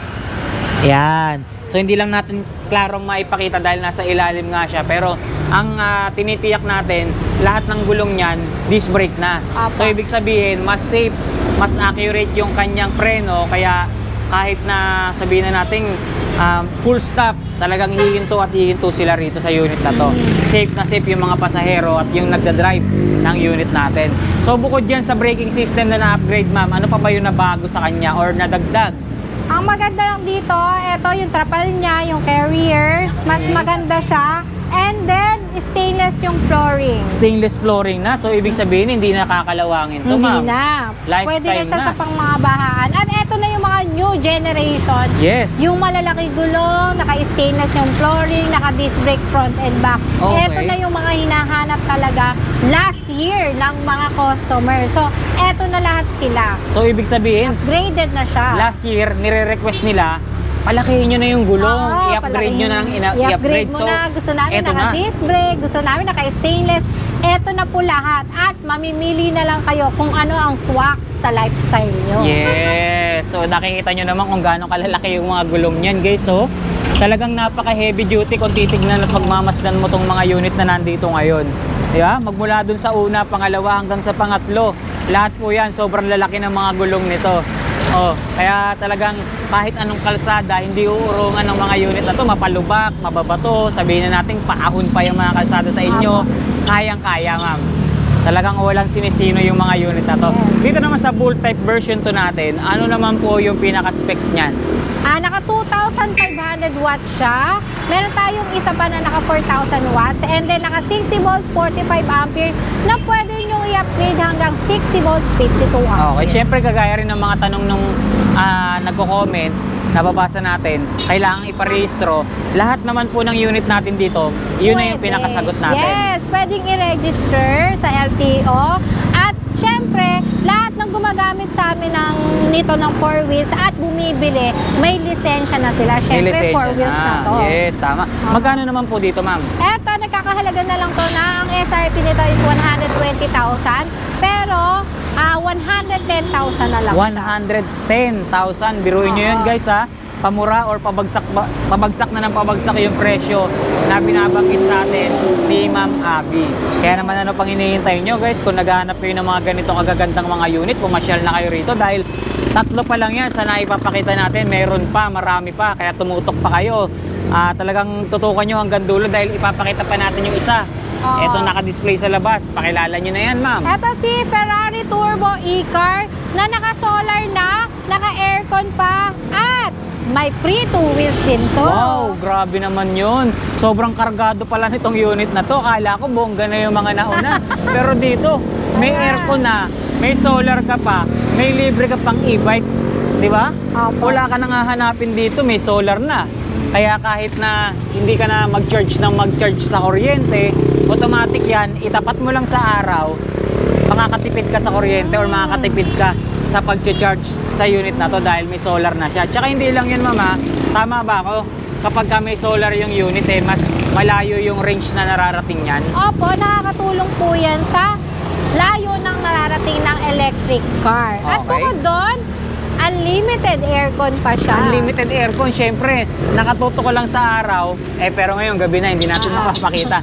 Speaker 2: Ayan. So, hindi lang natin klarong maipakita dahil nasa ilalim nga siya. Pero, ang tinitiyak natin, lahat ng gulong niyan, disc brake na.
Speaker 1: Apa.
Speaker 2: So, ibig sabihin, mas safe, mas accurate yung kanyang preno. Kaya, kahit na sabihin na natin full stop, talagang hihinto at hihinto sila rito sa unit na to. Safe na safe yung mga pasahero at yung nagdadrive ng unit natin. So bukod dyan sa braking system na na-upgrade, ma'am, ano pa ba yung nabago sa kanya or nadagdag?
Speaker 1: Ang maganda lang dito, ito yung trapal niya, yung carrier. Mas maganda siya. And then, stainless yung flooring.
Speaker 2: Stainless flooring na, so ibig sabihin hindi na kakalawangin to,
Speaker 1: Hindi
Speaker 2: ma'am.
Speaker 1: na.
Speaker 2: Lifetime
Speaker 1: Pwede na siya
Speaker 2: na.
Speaker 1: sa pang mga bahaan. At ito na yung mga new generation.
Speaker 2: Yes.
Speaker 1: Yung malalaki gulong, naka-stainless yung flooring, naka-disc brake front and back.
Speaker 2: Okay.
Speaker 1: Ito na yung mga hinahanap talaga last year ng mga customer. So, ito na lahat sila.
Speaker 2: So ibig sabihin,
Speaker 1: Upgraded na siya.
Speaker 2: last year nire-request nila, palakihin nyo na yung gulong,
Speaker 1: Oo,
Speaker 2: i-upgrade nyo na ng
Speaker 1: i-upgrade mo
Speaker 2: So,
Speaker 1: na. Gusto namin
Speaker 2: eto na.
Speaker 1: naka-disc brake, gusto namin naka-stainless. Eto na po lahat. At mamimili na lang kayo kung ano ang swak sa lifestyle nyo.
Speaker 2: Yes. So nakikita nyo naman kung gaano kalalaki yung mga gulong niyan, guys. So talagang napaka heavy duty kung titignan at pagmamasdan mo tong mga unit na nandito ngayon. Diba? Magmula dun sa una, pangalawa hanggang sa pangatlo. Lahat po yan, sobrang lalaki ng mga gulong nito. Oh, kaya talagang kahit anong kalsada, hindi uurungan ng mga unit na to, mapalubak, mababato, sabihin na natin paahon pa yung mga kalsada sa inyo. Kayang-kaya, ma'am. Talagang walang sinisino yung mga unit na to.
Speaker 1: Yes.
Speaker 2: Dito naman sa Bull type version 2 natin, ano naman po yung pinaka-specs niyan?
Speaker 1: Naka 2,500 watts siya. Meron tayong isa pa na naka 4,000 watts. And then naka 60 volts, 45 ampere na pwede nyo i-upgrade hanggang 60 volts, 52 ampere.
Speaker 2: Okay, syempre kagaya rin ng mga tanong nung nagko-comment, nababasa natin, kailangan iparehistro. Lahat naman po ng unit natin dito, yun na yung
Speaker 1: Pwede.
Speaker 2: pinakasagot natin.
Speaker 1: Yes, pwedeng i-register sa LTO. At syempre, lahat ng gumagamit sa amin nito ng 4 wheels at bumibili, may lisensya na sila.
Speaker 2: May
Speaker 1: Syempre, 4
Speaker 2: lisensya
Speaker 1: wheels na to.
Speaker 2: Yes, tama. Magkano naman po dito, ma'am?
Speaker 1: Eto, nagkakahalaga na lang to na ang SRP nito is 120,000. Pero, 110,000 na lang siya.
Speaker 2: 110,000. Biruin nyo yun,
Speaker 1: Oo.
Speaker 2: guys, ha? Pamura or pabagsak na ng pabagsak yung presyo na binabanggit sa atin ni Ma'am Abby. Kaya naman ano pang hinihintay nyo, guys, kung naghahanap kayo ng mga ganito kagagandang mga unit, pumasyal na kayo rito dahil tatlo pa lang yan sa naipapakita natin. Meron pa, marami pa, kaya tumutok pa kayo. Talagang tutukan nyo hanggang dulo dahil ipapakita pa natin yung isa.
Speaker 1: Oo.
Speaker 2: Ito naka-display sa labas. Pakilala nyo na yan, ma'am.
Speaker 1: Ito si Ferrari Turbo E-Car na naka-solar na, naka-aircon pa, at may free 2 wheels din to.
Speaker 2: Wow, grabe naman yun. Sobrang kargado pala nitong unit na to. Akala ko bongga na yung mga nauna. Pero dito, may
Speaker 1: Ayan.
Speaker 2: aircon na, may solar ka pa, may libre ka pang e-bike. Di ba?
Speaker 1: Opo.
Speaker 2: Wala ka nang hahanapin dito, may solar na. Kaya kahit na hindi ka na mag-charge sa kuryente, automatic yan, itapat mo lang sa araw, makakatipid ka sa kuryente or makakatipid ka sa pag-charge sa unit na to dahil may solar na siya. Tsaka hindi lang yun, mama, tama ba ako? Kapag ka may solar yung unit, mas malayo yung range na nararating yan.
Speaker 1: Opo, nakakatulong po yan sa layo ng nararating ng electric car. At
Speaker 2: Okay.
Speaker 1: bukod doon, unlimited aircon pa siya.
Speaker 2: Unlimited aircon, syempre, nakatuto ka lang sa araw, pero ngayon gabi na, hindi natin makapakita.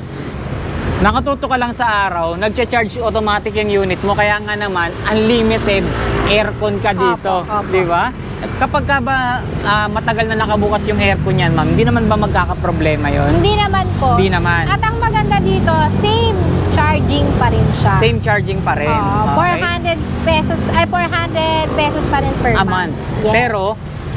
Speaker 2: Nakatuto ka lang sa araw, nagcha-charge automatic yung unit mo, kaya nga naman, unlimited aircon ka dito,
Speaker 1: Opo, opo.
Speaker 2: di ba? At kapag ka ba matagal na nakabukas yung aircon yan, ma'am, hindi naman ba magkakaproblema yon?
Speaker 1: Hindi naman po.
Speaker 2: Hindi naman.
Speaker 1: At ang maganda dito, same charging pa rin siya.
Speaker 2: Same charging pa rin.
Speaker 1: Oo,
Speaker 2: Okay.
Speaker 1: 400 pesos pa rin per
Speaker 2: A
Speaker 1: month.
Speaker 2: month.
Speaker 1: Yes.
Speaker 2: Pero,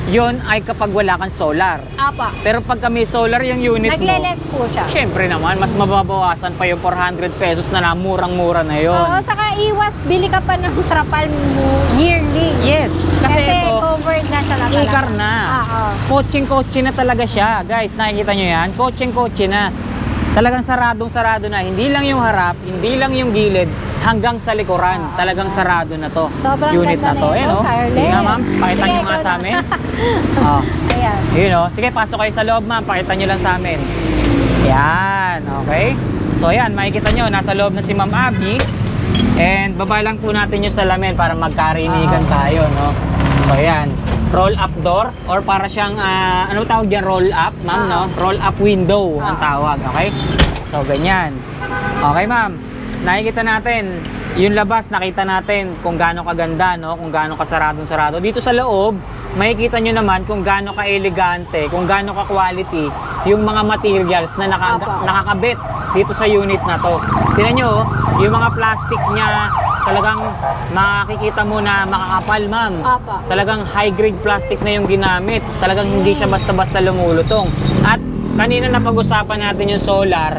Speaker 2: yon ay kapag wala kang solar.
Speaker 1: Apa,
Speaker 2: Pero pagka may solar yung unit mo,
Speaker 1: nagle-less po siya.
Speaker 2: syempre naman, mas mababawasan pa yung 400 pesos na murang-mura na yon.
Speaker 1: Oo, saka iwas, bili ka pa ng trapal mo yearly.
Speaker 2: Yes, kasi ito,
Speaker 1: covered na siya na talaga.
Speaker 2: ikar na.
Speaker 1: Oo.
Speaker 2: Kotseng-kotse na talaga siya. Guys, nakikita nyo yan? Kotseng-kotse na. Talagang saradong-sarado na. Hindi lang yung harap, hindi lang yung gilid, hanggang sa likuran. Talagang sarado na to.
Speaker 1: Sobrang
Speaker 2: unit
Speaker 1: ganda
Speaker 2: na to.
Speaker 1: na ito,
Speaker 2: oh.
Speaker 1: Carles.
Speaker 2: Sige nga, ma'am. Pakita
Speaker 1: Sige,
Speaker 2: nyo nga
Speaker 1: ikaw
Speaker 2: sa
Speaker 1: na.
Speaker 2: amin. Oh.
Speaker 1: Ayan.
Speaker 2: Yun o. Sige, pasok kayo sa loob, ma'am. Pakita nyo lang sa amin. Yan. Okay. So, yan. Makikita nyo. Nasa loob na si Ma'am Abby. And baba lang po natin yung salamin para magkarinigan tayo, no? So, yan. Roll up door or para siyang, ano tawag dyan? Roll up, ma'am, no? Roll up window ang tawag. Okay? So, ganyan. Okay, ma'am. Nakikita natin yung labas, nakita natin kung gaano kaganda, no? Kung gaano kasaradong-sarado. Dito sa loob, makikita nyo naman kung gaano ka-elegante, kung gaano ka-quality yung mga materials na nakakabit dito sa unit na to. Tingnan nyo, yung mga plastic niya, talagang makikita mo na makakapal, ma'am.
Speaker 1: Apa.
Speaker 2: Talagang high-grade plastic na yung ginamit. Talagang hindi siya basta-basta lumulutong. At kanina napag-usapan natin yung solar,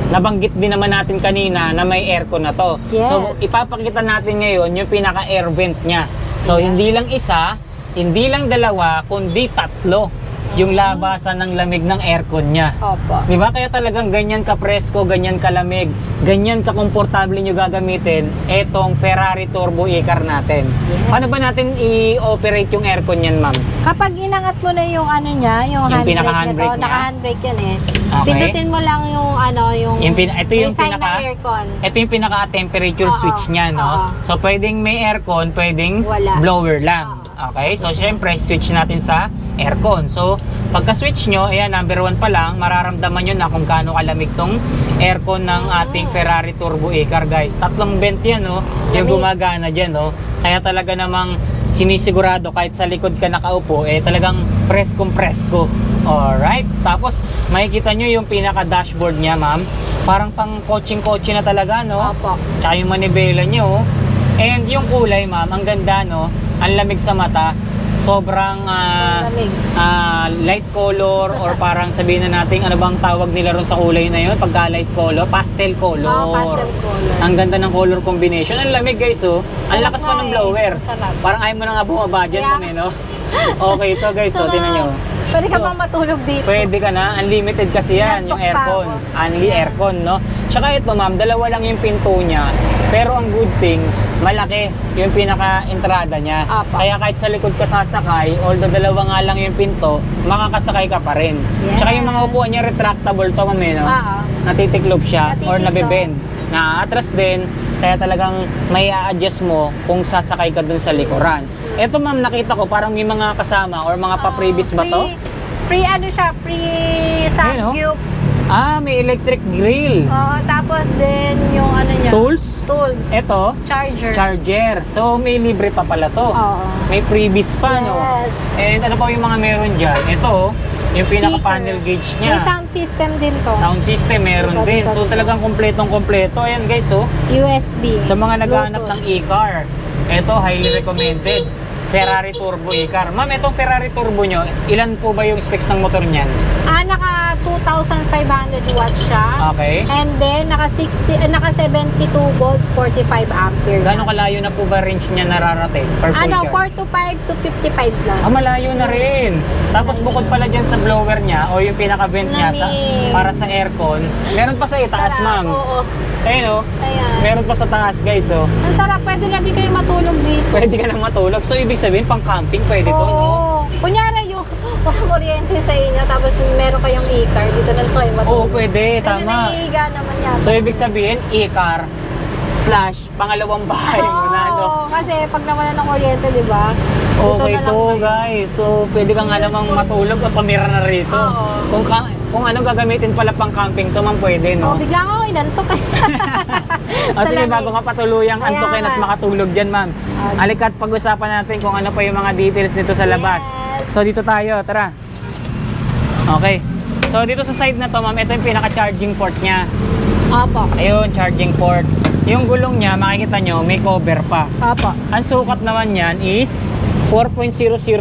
Speaker 2: nabanggit din naman natin kanina na may aircon na to.
Speaker 1: Yes.
Speaker 2: So, ipapakita natin ngayon yung pinaka-air vent niya. So,
Speaker 1: Yeah.
Speaker 2: hindi lang isa, hindi lang dalawa, kundi tatlo yung labasan ng lamig ng aircon niya.
Speaker 1: Opo.
Speaker 2: Di ba? Kaya talagang ganyan ka-presko, ganyan kalamig, ganyan ka-komportable nyo gagamitin etong Ferrari Turbo E-Car natin.
Speaker 1: Yeah.
Speaker 2: Paano ba natin i-operate yung aircon yan, ma'am?
Speaker 1: Kapag inangat mo na yung ano niya, yung
Speaker 2: Yung
Speaker 1: handbrake
Speaker 2: pinaka-handbrake
Speaker 1: nito,
Speaker 2: niya?
Speaker 1: naka-handbrake yan eh.
Speaker 2: Okay.
Speaker 1: Pindutin mo lang yung ano, yung
Speaker 2: Ito yung
Speaker 1: design
Speaker 2: pinaka-
Speaker 1: ng aircon.
Speaker 2: Ito yung pinaka-temperature
Speaker 1: Oo,
Speaker 2: switch niya, no?
Speaker 1: oo.
Speaker 2: So, pwedeng may aircon, pwedeng
Speaker 1: Wala.
Speaker 2: blower lang. Okay? So, syempre, switch natin sa aircon. So, pagka-switch nyo, ayan, number 1 pa lang, mararamdaman nyo na kung gaano kalamig tong aircon ng ating Ferrari Turbo E-Car, guys. Tatlong vent yan, no? Yung
Speaker 1: Lamig.
Speaker 2: gumagana dyan, no? Kaya talaga namang sinisigurado kahit sa likod ka nakaupo, talagang preskong-presko. Alright? Tapos, makikita nyo yung pinaka-dashboard niya, ma'am. Parang pang coaching-coaching na talaga, no?
Speaker 1: Opo.
Speaker 2: Tsaka yung manibela nyo. And yung kulay, ma'am, ang ganda, no? Ang lamig sa mata. sobrang
Speaker 1: Lamig.
Speaker 2: light color or parang sabihin na natin ano bang tawag nila ron sa kulay na yun pagka light color, pastel color.
Speaker 1: Pastel color.
Speaker 2: Ang ganda ng color combination. Ang lamig guys oh. Ang
Speaker 1: Sarap
Speaker 2: lakas pa
Speaker 1: nga
Speaker 2: ng
Speaker 1: eh.
Speaker 2: blower.
Speaker 1: Sarap.
Speaker 2: Parang ayaw mo na nga bumaba dyan
Speaker 1: Kaya-
Speaker 2: no? Okay ito guys, so
Speaker 1: Sarap.
Speaker 2: tingnan nyo.
Speaker 1: Pwede ka
Speaker 2: So,
Speaker 1: bang matulog dito?
Speaker 2: Pwede ka na, unlimited kasi yan, yung
Speaker 1: Inantok pa
Speaker 2: aircon.
Speaker 1: ako.
Speaker 2: Only
Speaker 1: Ayan.
Speaker 2: aircon, no? Tsaka ito ma'am, dalawa lang yung pinto niya. Pero ang good thing, malaki yung pinaka-entrada niya.
Speaker 1: Apa.
Speaker 2: Kaya kahit sa likod ka sasakay, although dalawa nga lang yung pinto, makakasakay ka pa rin.
Speaker 1: Yes.
Speaker 2: Tsaka yung mga upuan niya, retractable to ma'am, eh, no?
Speaker 1: Oo.
Speaker 2: Natitiklop siya or
Speaker 1: Natitiklop.
Speaker 2: nabibend. Naaatras din, kaya talagang may a-adjust mo kung sasakay ka dun sa likuran. Ito ma'am, nakita ko parang may mga kasama or mga pa-previous ba to?
Speaker 1: Free ano siya, free
Speaker 2: Ayun, oh.
Speaker 1: samgyup.
Speaker 2: May electric grill.
Speaker 1: Oo, tapos din yung ano niya.
Speaker 2: Tools?
Speaker 1: Tools.
Speaker 2: Ito,
Speaker 1: Charger.
Speaker 2: charger. So may libre pa pala to.
Speaker 1: Oo.
Speaker 2: May freebies pa, no?
Speaker 1: Yes.
Speaker 2: And ano pa yung mga meron dyan? Ito, yung
Speaker 1: Speaker.
Speaker 2: pinaka-panel gauge
Speaker 1: May
Speaker 2: niya.
Speaker 1: sound system din to.
Speaker 2: Sound system meron
Speaker 1: Dito,
Speaker 2: din.
Speaker 1: dito,
Speaker 2: So
Speaker 1: dito.
Speaker 2: talagang kompletong-kompleto. Ayan guys, oh.
Speaker 1: USB.
Speaker 2: Sa mga naghahanap
Speaker 1: Bluetooth.
Speaker 2: ng e-car, ito highly recommended. Ferrari Turbo e-car. Ma'am, itong Ferrari Turbo nyo, ilan po ba yung specs ng motor niyan?
Speaker 1: Naka 2,500 watts siya.
Speaker 2: Okay.
Speaker 1: And then, naka 72 volts, 45 ampere.
Speaker 2: Gano'ng kalayo na po ba range niya nararating per full charge?
Speaker 1: 45 to 55 lang.
Speaker 2: Malayo na rin. Tapos bukod pala dyan sa blower niya o yung pinaka-vent niya
Speaker 1: Lamig.
Speaker 2: para sa aircon, meron pa sa itaas,
Speaker 1: Sarap,
Speaker 2: ma'am.
Speaker 1: Oo.
Speaker 2: Ayun, oh.
Speaker 1: Ayan.
Speaker 2: Meron pa sa taas, guys, oh.
Speaker 1: Ang sarap, pwede na di kayo matulog dito.
Speaker 2: Pwede ka nang matulog. So, ibig sabihin, pang camping, pwede to, no?
Speaker 1: Oo. Kunyari yung kuryente sa inyo, tapos meron kayong e-car, dito na lang kayo matulog.
Speaker 2: Oo, pwede.
Speaker 1: Kasi
Speaker 2: Tama.
Speaker 1: naihiga naman yan.
Speaker 2: So, ibig sabihin, e-car / pangalawang bahay mo na, no?
Speaker 1: Oo, kasi pag nawalan ng kuryente, di ba? Dito
Speaker 2: Okay
Speaker 1: na lang
Speaker 2: to,
Speaker 1: kayo.
Speaker 2: guys. So, pwede ka nga namang
Speaker 1: Useful.
Speaker 2: matulog o tumira na rito.
Speaker 1: Oo.
Speaker 2: Kung ano gagamitin pala pang camping to, ma'am, pwede,
Speaker 1: Oh,
Speaker 2: no?
Speaker 1: bigla ako inantok eh.
Speaker 2: Sige,
Speaker 1: lamig.
Speaker 2: bago ka patuluyang
Speaker 1: Kaya
Speaker 2: antukin at
Speaker 1: nga.
Speaker 2: makatulog dyan, ma'am. Halika't pag-usapan natin kung ano pa yung mga details nito sa labas.
Speaker 1: Yes.
Speaker 2: So, dito tayo. Tara. Okay. So, dito sa side na to, ma'am, ito yung pinaka-charging port niya.
Speaker 1: Opo.
Speaker 2: Ayun, charging port. Yung gulong niya, makikita nyo, may cover pa.
Speaker 1: Opo.
Speaker 2: Ang sukat naman yan is 4.00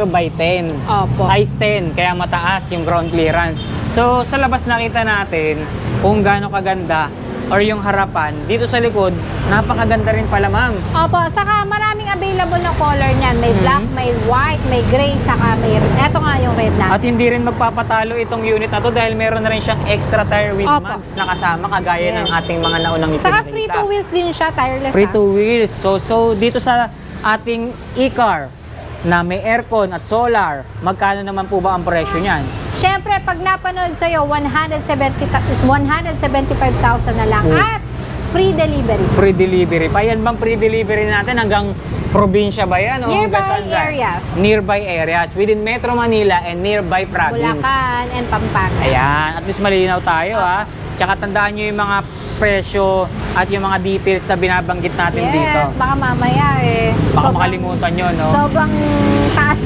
Speaker 2: by 10.
Speaker 1: Opo.
Speaker 2: Size 10, kaya mataas yung ground clearance. So, sa labas nakita natin kung gaano kaganda or yung harapan. Dito sa likod, napakaganda rin pala, ma'am.
Speaker 1: Opo, saka maraming available na color niyan. May black, may white, may gray, saka may eto nga yung red natin.
Speaker 2: At hindi rin magpapatalo itong unit na to dahil meron na rin siyang extra tire with
Speaker 1: Opo.
Speaker 2: mags na kasama kagaya ng
Speaker 1: Yes.
Speaker 2: ating mga naunang
Speaker 1: Saka
Speaker 2: ipinakita.
Speaker 1: free two wheels din siya, tireless.
Speaker 2: Free two wheels. So dito sa ating e-car na may aircon at solar, magkano naman po ba ang presyo niyan?
Speaker 1: Siyempre, pag napanood sa'yo, 175,000 na lang.
Speaker 2: Oh.
Speaker 1: At free delivery.
Speaker 2: Free delivery. Pa yan bang free delivery natin hanggang probinsya ba yan? O hanggang
Speaker 1: Nearby
Speaker 2: saan ba?
Speaker 1: areas.
Speaker 2: Nearby areas. Within Metro Manila and nearby province.
Speaker 1: Bulacan and Pampanga.
Speaker 2: Ayan. At least malinaw tayo ha. Tsaka tandaan nyo yung mga presyo at yung mga details na binabanggit natin dito.
Speaker 1: Yes, baka mamaya
Speaker 2: Baka
Speaker 1: sobrang-
Speaker 2: makalimutan nyo, no?
Speaker 1: Sobrang taas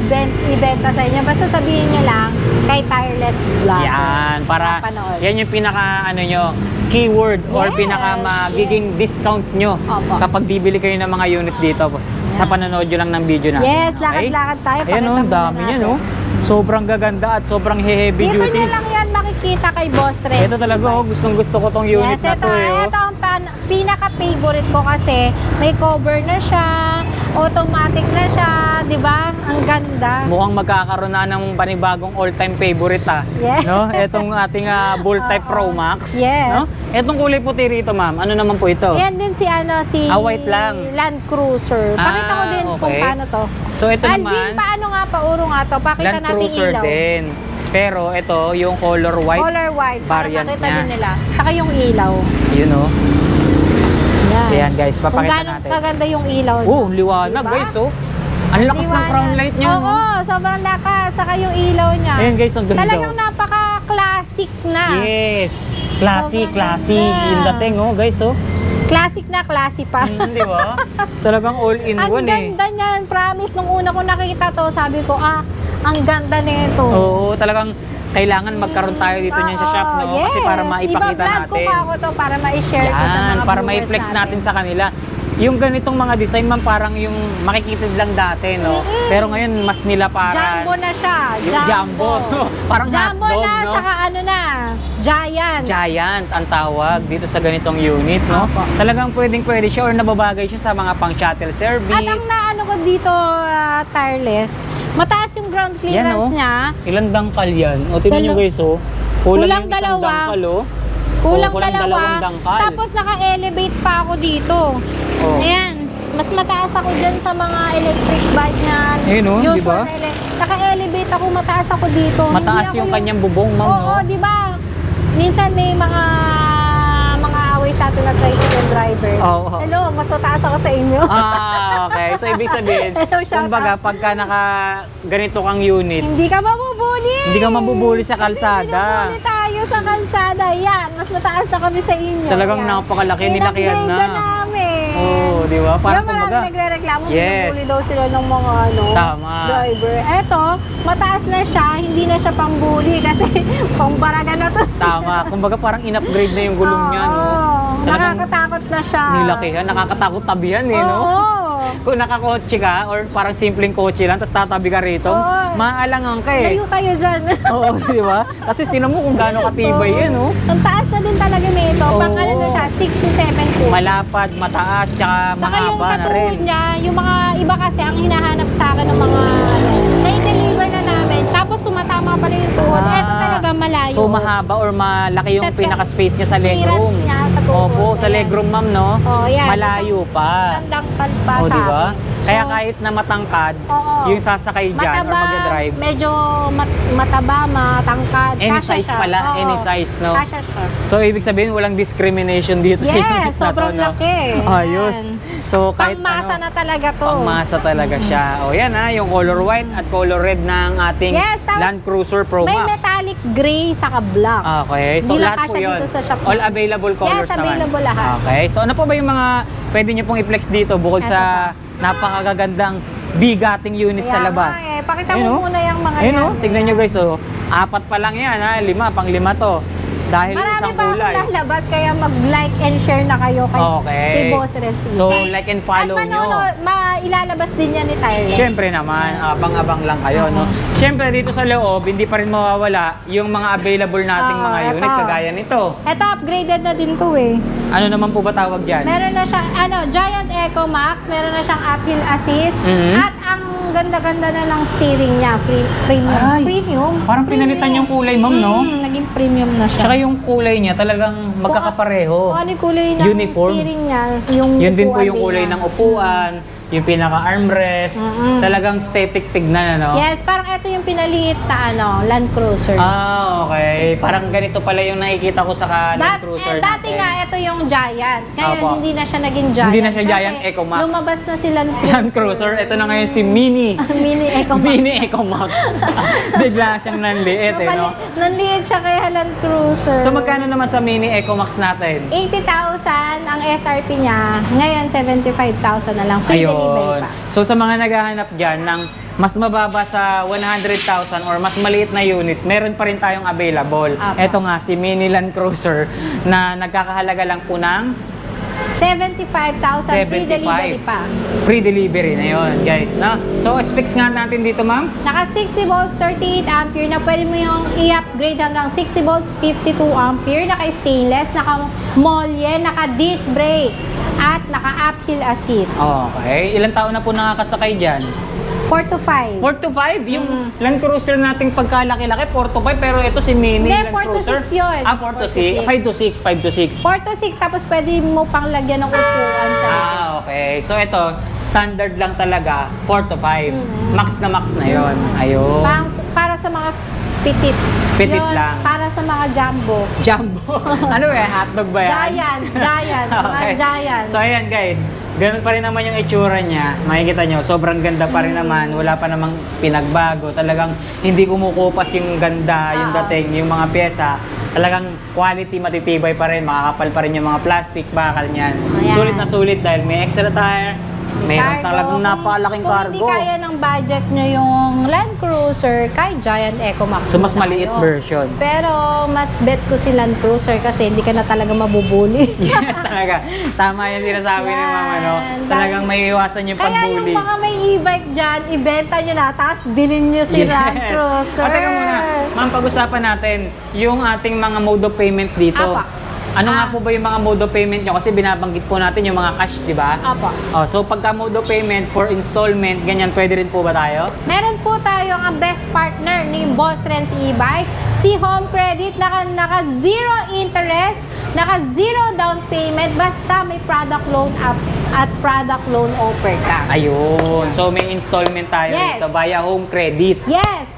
Speaker 1: ibenta sa inyo. Basta sabihin nyo lang kay Tireless Vlog.
Speaker 2: Yan, para
Speaker 1: Mapanood.
Speaker 2: yan yung pinaka ano nyo, keyword or
Speaker 1: Yes,
Speaker 2: pinaka magiging discount nyo
Speaker 1: Opo.
Speaker 2: kapag bibili kayo ng mga unit dito sa panonood nyo lang ng video natin.
Speaker 1: Yes,
Speaker 2: Okay?
Speaker 1: lakad-lakad tayo.
Speaker 2: Ayan
Speaker 1: Pakita
Speaker 2: o,
Speaker 1: muna
Speaker 2: dami
Speaker 1: natin.
Speaker 2: yan o. Sobrang gaganda at sobrang heavy
Speaker 1: Dito
Speaker 2: duty.
Speaker 1: nyo lang yan makikita kay Boss Red.
Speaker 2: Ito talaga oh, gustong gusto ko tong unit
Speaker 1: Yes,
Speaker 2: na to eh. Oh.
Speaker 1: ito ang pinaka-favorite ko kasi may cover na siya, automatic na siya, di ba? Ang ganda.
Speaker 2: Mukhang magkakaroon na ng panibagong all-time favorite ah.
Speaker 1: Yes.
Speaker 2: No? Etong ating Bull Type Pro Max.
Speaker 1: Yes.
Speaker 2: No? Etong kulay puti rito, ma'am. Ano naman po ito?
Speaker 1: Yan din si
Speaker 2: white lang.
Speaker 1: Land Cruiser. Pakita ko din kung
Speaker 2: okay.
Speaker 1: paano to.
Speaker 2: So ito
Speaker 1: Alvin,
Speaker 2: naman,
Speaker 1: paano nga pauro nga to? Pakita
Speaker 2: Land
Speaker 1: natin
Speaker 2: Cruiser
Speaker 1: ilaw.
Speaker 2: din. Pero ito, yung color white.
Speaker 1: Color white. Para
Speaker 2: variant
Speaker 1: makita
Speaker 2: niya.
Speaker 1: din nila. Saka yung ilaw.
Speaker 2: Yun oh.
Speaker 1: Yan.
Speaker 2: Ayan guys,
Speaker 1: Kung
Speaker 2: papakita
Speaker 1: gaano
Speaker 2: natin.
Speaker 1: kaganda yung ilaw niya.
Speaker 2: Oh, liwanag
Speaker 1: Diba?
Speaker 2: guys oh. Ang lakas ng
Speaker 1: Liwanag.
Speaker 2: crown light niya.
Speaker 1: Oo, sobrang lakas. Saka yung ilaw niya.
Speaker 2: Ayan guys, ang ganda.
Speaker 1: Talagang napaka-classic na.
Speaker 2: Yes. Classy,
Speaker 1: Sobrang
Speaker 2: classy.
Speaker 1: ganda.
Speaker 2: Yung dating oh, guys oh.
Speaker 1: Classic na, classy pa.
Speaker 2: Di ba? Talagang all in
Speaker 1: Ang
Speaker 2: one eh.
Speaker 1: ganda niyan, promise. Nung una ko nakita to, sabi ko, ang ganda nito.
Speaker 2: Oo, talagang kailangan magkaroon tayo dito niyan sa shop, no?
Speaker 1: Yes.
Speaker 2: Kasi para maipakita
Speaker 1: Iba-vlog
Speaker 2: natin.
Speaker 1: ko pa ako to para ma-share ko sa
Speaker 2: Yan,
Speaker 1: mga
Speaker 2: para
Speaker 1: viewers
Speaker 2: ma-flex natin sa kanila. yung ganitong mga design man parang yung makikita lang dati, no? Pero ngayon mas nilaparan.
Speaker 1: Jumbo na siya.
Speaker 2: Yung jumbo. Parang
Speaker 1: Jumbo
Speaker 2: hotdog,
Speaker 1: na,
Speaker 2: no?
Speaker 1: saka ano na, giant.
Speaker 2: Giant ang tawag dito sa ganitong unit, no?
Speaker 1: Opo.
Speaker 2: Talagang pwede siya or nababagay siya sa mga pang shuttle service.
Speaker 1: At ang naano ko dito, tireless, mataas yung ground clearance
Speaker 2: Yan, oh.
Speaker 1: niya.
Speaker 2: Ilang dangkal yan? O, tingnan nyo guys, oh.
Speaker 1: Kulang
Speaker 2: yung isang
Speaker 1: dalawa.
Speaker 2: dangkal, oh.
Speaker 1: Kulang
Speaker 2: kulang
Speaker 1: dalawa.
Speaker 2: dalawang dangkal.
Speaker 1: Tapos naka-elevate pa ako dito.
Speaker 2: Oh.
Speaker 1: Ayan. Mas mataas ako dyan sa mga electric bike na
Speaker 2: Ayun, oh, di
Speaker 1: usual
Speaker 2: ba?
Speaker 1: na Naka-elevate ako, mataas ako dito.
Speaker 2: Mataas
Speaker 1: Hindi ako
Speaker 2: yung kanyang bubong, ma'am,
Speaker 1: Oo,
Speaker 2: no?
Speaker 1: di ba? Minsan may mga away sa atin na tricycle driver.
Speaker 2: Oo.
Speaker 1: Hello, mas mataas ako sa inyo.
Speaker 2: Ah, okay. So, ibig sabihin,
Speaker 1: Hello, shout
Speaker 2: kumbaga, pagka naka ganito kang unit,
Speaker 1: Hindi ka mabubuli.
Speaker 2: hindi ka mabubuli sa
Speaker 1: Kasi
Speaker 2: kalsada.
Speaker 1: binubuli tayo sa kalsada. Yan, mas mataas na kami sa inyo.
Speaker 2: Talagang
Speaker 1: Yan.
Speaker 2: napakalaki, nilakihan na.
Speaker 1: In-upgrade namin.
Speaker 2: Oo, di ba? Parang
Speaker 1: Yung marami
Speaker 2: kumbaga,
Speaker 1: nagre-reklamo,
Speaker 2: Yes.
Speaker 1: binubuli daw sila ng mga
Speaker 2: Tama.
Speaker 1: driver. Eto, mataas na siya, hindi na siya pambuli kasi pambaraga na to.
Speaker 2: tama. Kumbaga, parang in-upgrade na yung gulong niya, no?
Speaker 1: Oo,
Speaker 2: Talagang
Speaker 1: nakakatakot na siya.
Speaker 2: nilakihan. Nakakatakot tabihan, eh, no?
Speaker 1: Oo.
Speaker 2: Kung nakakotse ka or parang simpleng kotse lang tapos tatabi ka rito,
Speaker 1: Oo.
Speaker 2: maalangan ka eh.
Speaker 1: Layo tayo dyan.
Speaker 2: Oo, di ba? Kasi tinan mo kung gaano katibay
Speaker 1: Oo.
Speaker 2: yan, no?
Speaker 1: Ang taas na din talaga nito. Pang
Speaker 2: Oo.
Speaker 1: ano na siya, 6 to 7 po.
Speaker 2: Malapad, mataas, tsaka
Speaker 1: Saka yung
Speaker 2: mahaba
Speaker 1: sa
Speaker 2: na rin.
Speaker 1: tuhod niya, yung mga iba kasi ang hinahanap sa akin ng mga na-deliver na namin. Tapos tumatama pa rin yung tuhod.
Speaker 2: Ah.
Speaker 1: Eto talaga malayo.
Speaker 2: So mahaba or malaki yung
Speaker 1: Set ka-
Speaker 2: pinaka-space niya sa
Speaker 1: clearance
Speaker 2: legroom.
Speaker 1: niya sa tuhod.
Speaker 2: Opo, sa
Speaker 1: Ayan.
Speaker 2: legroom, ma'am, no?
Speaker 1: Oh, yan.
Speaker 2: Malayo pa.
Speaker 1: Isang dangkal pa
Speaker 2: O,
Speaker 1: sa
Speaker 2: di ba?
Speaker 1: akin.
Speaker 2: Kaya
Speaker 1: So,
Speaker 2: kahit na matangkad,
Speaker 1: oo.
Speaker 2: yung sasakay dyan or
Speaker 1: mataba,
Speaker 2: mag-drive,
Speaker 1: medyo mataba, matangkad.
Speaker 2: any
Speaker 1: Kasya
Speaker 2: size
Speaker 1: siya.
Speaker 2: pala,
Speaker 1: Oo.
Speaker 2: any size, no?
Speaker 1: Kasya siya.
Speaker 2: So, ibig sabihin, walang discrimination dito sa unit na
Speaker 1: Yes,
Speaker 2: to,
Speaker 1: sobrang
Speaker 2: no?
Speaker 1: laki.
Speaker 2: Ayos.
Speaker 1: Yan.
Speaker 2: So, kahit
Speaker 1: Pangmasa
Speaker 2: ano,
Speaker 1: na talaga to.
Speaker 2: pangmasa talaga siya. O, yan ha, yung color white at color red ng ating
Speaker 1: Yes, tapos
Speaker 2: Land Cruiser Pro
Speaker 1: May
Speaker 2: Max.
Speaker 1: metallic gray saka black.
Speaker 2: Okay, so
Speaker 1: Hindi lang
Speaker 2: lahat po
Speaker 1: kasya
Speaker 2: yun.
Speaker 1: dito sa shop
Speaker 2: All
Speaker 1: namin.
Speaker 2: available colors
Speaker 1: Yes, available
Speaker 2: naman.
Speaker 1: lahat.
Speaker 2: Okay, so ano po ba yung mga pwede nyo pong i-flex dito bukod
Speaker 1: Eto
Speaker 2: sa
Speaker 1: pa.
Speaker 2: napakagagandang bigating unit sa
Speaker 1: Kaya
Speaker 2: labas?
Speaker 1: nga eh, pakita
Speaker 2: Ayun,
Speaker 1: mo
Speaker 2: oh.
Speaker 1: muna yung mga
Speaker 2: Ayun,
Speaker 1: yan.
Speaker 2: oh, tignan nyo guys, oh. 4 pa lang yan, ha? 5, pang 5 to. Dahil
Speaker 1: Marami
Speaker 2: isang
Speaker 1: pa akong
Speaker 2: kulay.
Speaker 1: lalabas, kaya mag-like and share na kayo
Speaker 2: Okay.
Speaker 1: kay Boss Red City.
Speaker 2: So, like and follow
Speaker 1: At
Speaker 2: nyo.
Speaker 1: ilalabas din yan ni Tireless.
Speaker 2: Siyempre naman,
Speaker 1: Yes.
Speaker 2: abang-abang lang kayo, no? Siyempre, dito sa loob, hindi pa rin mawawala yung mga available nating mga
Speaker 1: eto.
Speaker 2: unit kagaya nito.
Speaker 1: Ito, upgraded na din to eh.
Speaker 2: Ano naman po ba tawag dyan?
Speaker 1: Meron na siya, Giant Eco Max, meron na siyang uphill assist,
Speaker 2: Mhm.
Speaker 1: at ang ganda-ganda na ng steering niya, premium.
Speaker 2: Ay,
Speaker 1: Premium.
Speaker 2: parang pinalitan yung kulay, ma'am, no?
Speaker 1: Naging premium na siya.
Speaker 2: Tsaka yung kulay niya talagang magkakapareho.
Speaker 1: Kung ano yung kulay ng
Speaker 2: Uniform.
Speaker 1: steering niya, yung
Speaker 2: Yun din po
Speaker 1: upuan
Speaker 2: yung kulay
Speaker 1: niya.
Speaker 2: ng upuan, yung pinaka-armrest.
Speaker 1: Mm-mm.
Speaker 2: Talagang aesthetic tignan, ano?
Speaker 1: Yes, parang ito yung pinaliit na Land Cruiser.
Speaker 2: Ah, okay. Parang ganito pala yung nakikita ko sa Land Cruiser
Speaker 1: dati
Speaker 2: natin.
Speaker 1: nga, ito yung Giant. Ngayon,
Speaker 2: Opo.
Speaker 1: hindi na siya naging Giant.
Speaker 2: Hindi na siya
Speaker 1: Kasi
Speaker 2: Giant, Eco Max.
Speaker 1: lumabas na si Land Cruiser.
Speaker 2: Land Cruiser, ito na ngayon si Mini.
Speaker 1: Mini Eco Max.
Speaker 2: Mini Eco Max. Bigla siyang nanliit, eh, no?
Speaker 1: Nanliit siya kay Land Cruiser.
Speaker 2: So, magkano naman sa Mini Eco Max natin?
Speaker 1: 80,000 ang SRP niya. Ngayon, 75,000 na lang. Free delivery pa.
Speaker 2: So sa mga naghahanap dyan ng mas mababa sa 100,000 or mas maliit na unit, meron pa rin tayong available.
Speaker 1: Apa.
Speaker 2: Ito nga, si Mini Land Cruiser na nagkakahalaga lang po ng
Speaker 1: 75,000 free
Speaker 2: 75.
Speaker 1: delivery pa.
Speaker 2: free delivery na yun, guys. No? So specs nga natin dito, ma'am.
Speaker 1: Naka 60 volts, 38 ampere na pwede mo yung i-upgrade hanggang 60 volts, 52 ampere. Naka stainless, naka molye, naka disc brake, at naka uphill assist.
Speaker 2: Okay. Ilang taon na po nakakasakay dyan?
Speaker 1: 4 to 5.
Speaker 2: 4 to 5? Yung Land Cruiser nating pagkalaki-laki, 4 to 5. Pero ito si Mini
Speaker 1: Hindi,
Speaker 2: Land
Speaker 1: 4 to
Speaker 2: Cruiser.
Speaker 1: 6 yun.
Speaker 2: 4 to 6. 5 to 6. 5 to 6.
Speaker 1: 4 to 6, tapos pwede mo pang lagyan ng upuan sa likod.
Speaker 2: Okay. So ito, standard lang talaga, 4 to 5.
Speaker 1: Mhm.
Speaker 2: Max na max na yon. Ayun.
Speaker 1: Para sa mga petit.
Speaker 2: Petit
Speaker 1: Yun,
Speaker 2: lang.
Speaker 1: para sa mga jumbo.
Speaker 2: Jumbo. Ano eh, hotdog ba yan?
Speaker 1: Giant. Mga giant.
Speaker 2: So ayan guys, ganun pa rin naman yung itsura niya. Makikita nyo, sobrang ganda pa rin naman. Wala pa namang pinagbago. Talagang hindi kumukupas yung ganda, yung
Speaker 1: Oo.
Speaker 2: dating, yung mga pyesa. Talagang quality, matitibay pa rin. Makakapal pa rin yung mga plastic, bakal niyan.
Speaker 1: Ayan.
Speaker 2: Sulit na sulit dahil may extra tire, Meron talagang napakalaking
Speaker 1: Kung
Speaker 2: cargo.
Speaker 1: hindi kaya ng budget nyo yung Land Cruiser, kay Giant Eco Max
Speaker 2: So, mas
Speaker 1: muna
Speaker 2: maliit
Speaker 1: kayo.
Speaker 2: version.
Speaker 1: Pero mas bet ko si Land Cruiser kasi hindi ka na talaga mabubuli.
Speaker 2: Yes, talaga. Tama yung sinasabi ni Ma'am, ano?
Speaker 1: Yan.
Speaker 2: Talagang may iwasan yung
Speaker 1: Kaya yung
Speaker 2: pagbuli.
Speaker 1: mga may e-bike dyan, ibenta nyo na, tapos bilhin nyo si Land Cruiser.
Speaker 2: O, teka muna. Ma'am, pag-usapan natin yung ating mga mode of payment dito.
Speaker 1: Apa.
Speaker 2: Ano nga po ba yung mga mode of payment nyo? Kasi binabanggit po natin yung mga cash, di ba?
Speaker 1: Apo.
Speaker 2: Oh, so pagka mode of payment for installment, ganyan, pwede rin po ba tayo?
Speaker 1: Meron po tayo ang best partner ni Boss Renz e-bike, si Home Credit, naka zero interest, naka zero down payment, basta may product loan up at product loan offer ka.
Speaker 2: Ayun. So may installment tayo
Speaker 1: Yes.
Speaker 2: dito via home credit.
Speaker 1: Yes!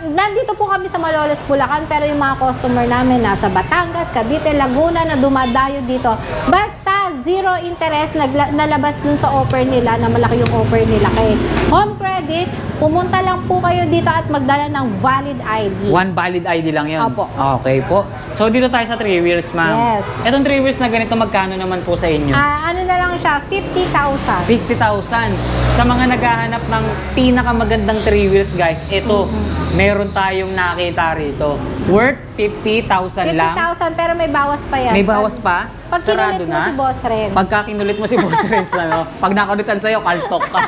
Speaker 1: Nandito po kami sa Malolos, Bulacan, pero yung mga customer namin nasa Batangas, Cavite, Laguna na dumadayo dito. Basta zero interest, nalabas dun sa offer nila, na malaki yung offer nila kay Home Credit, pumunta lang po kayo dito at magdala ng valid ID.
Speaker 2: One valid ID lang yun?
Speaker 1: Opo.
Speaker 2: Okay po. So dito tayo sa 3 wheels, ma'am.
Speaker 1: Yes.
Speaker 2: Etong 3 wheels na ganito, magkano naman po sa inyo?
Speaker 1: Ano na lang siya, 50,000.
Speaker 2: 50,000. Sa mga naghahanap ng pinakamagandang 3 wheels, guys, ito, meron tayong nakita rito. Worth 50,000 lang.
Speaker 1: 50,000 pero may bawas pa yan.
Speaker 2: May bawas pa?
Speaker 1: Pag
Speaker 2: Sarado
Speaker 1: kinulit mo
Speaker 2: na?
Speaker 1: si Boss Renz.
Speaker 2: Pagka kinulit mo si Boss Renz, ano? Pag nakulitan sa'yo, kaltok ka.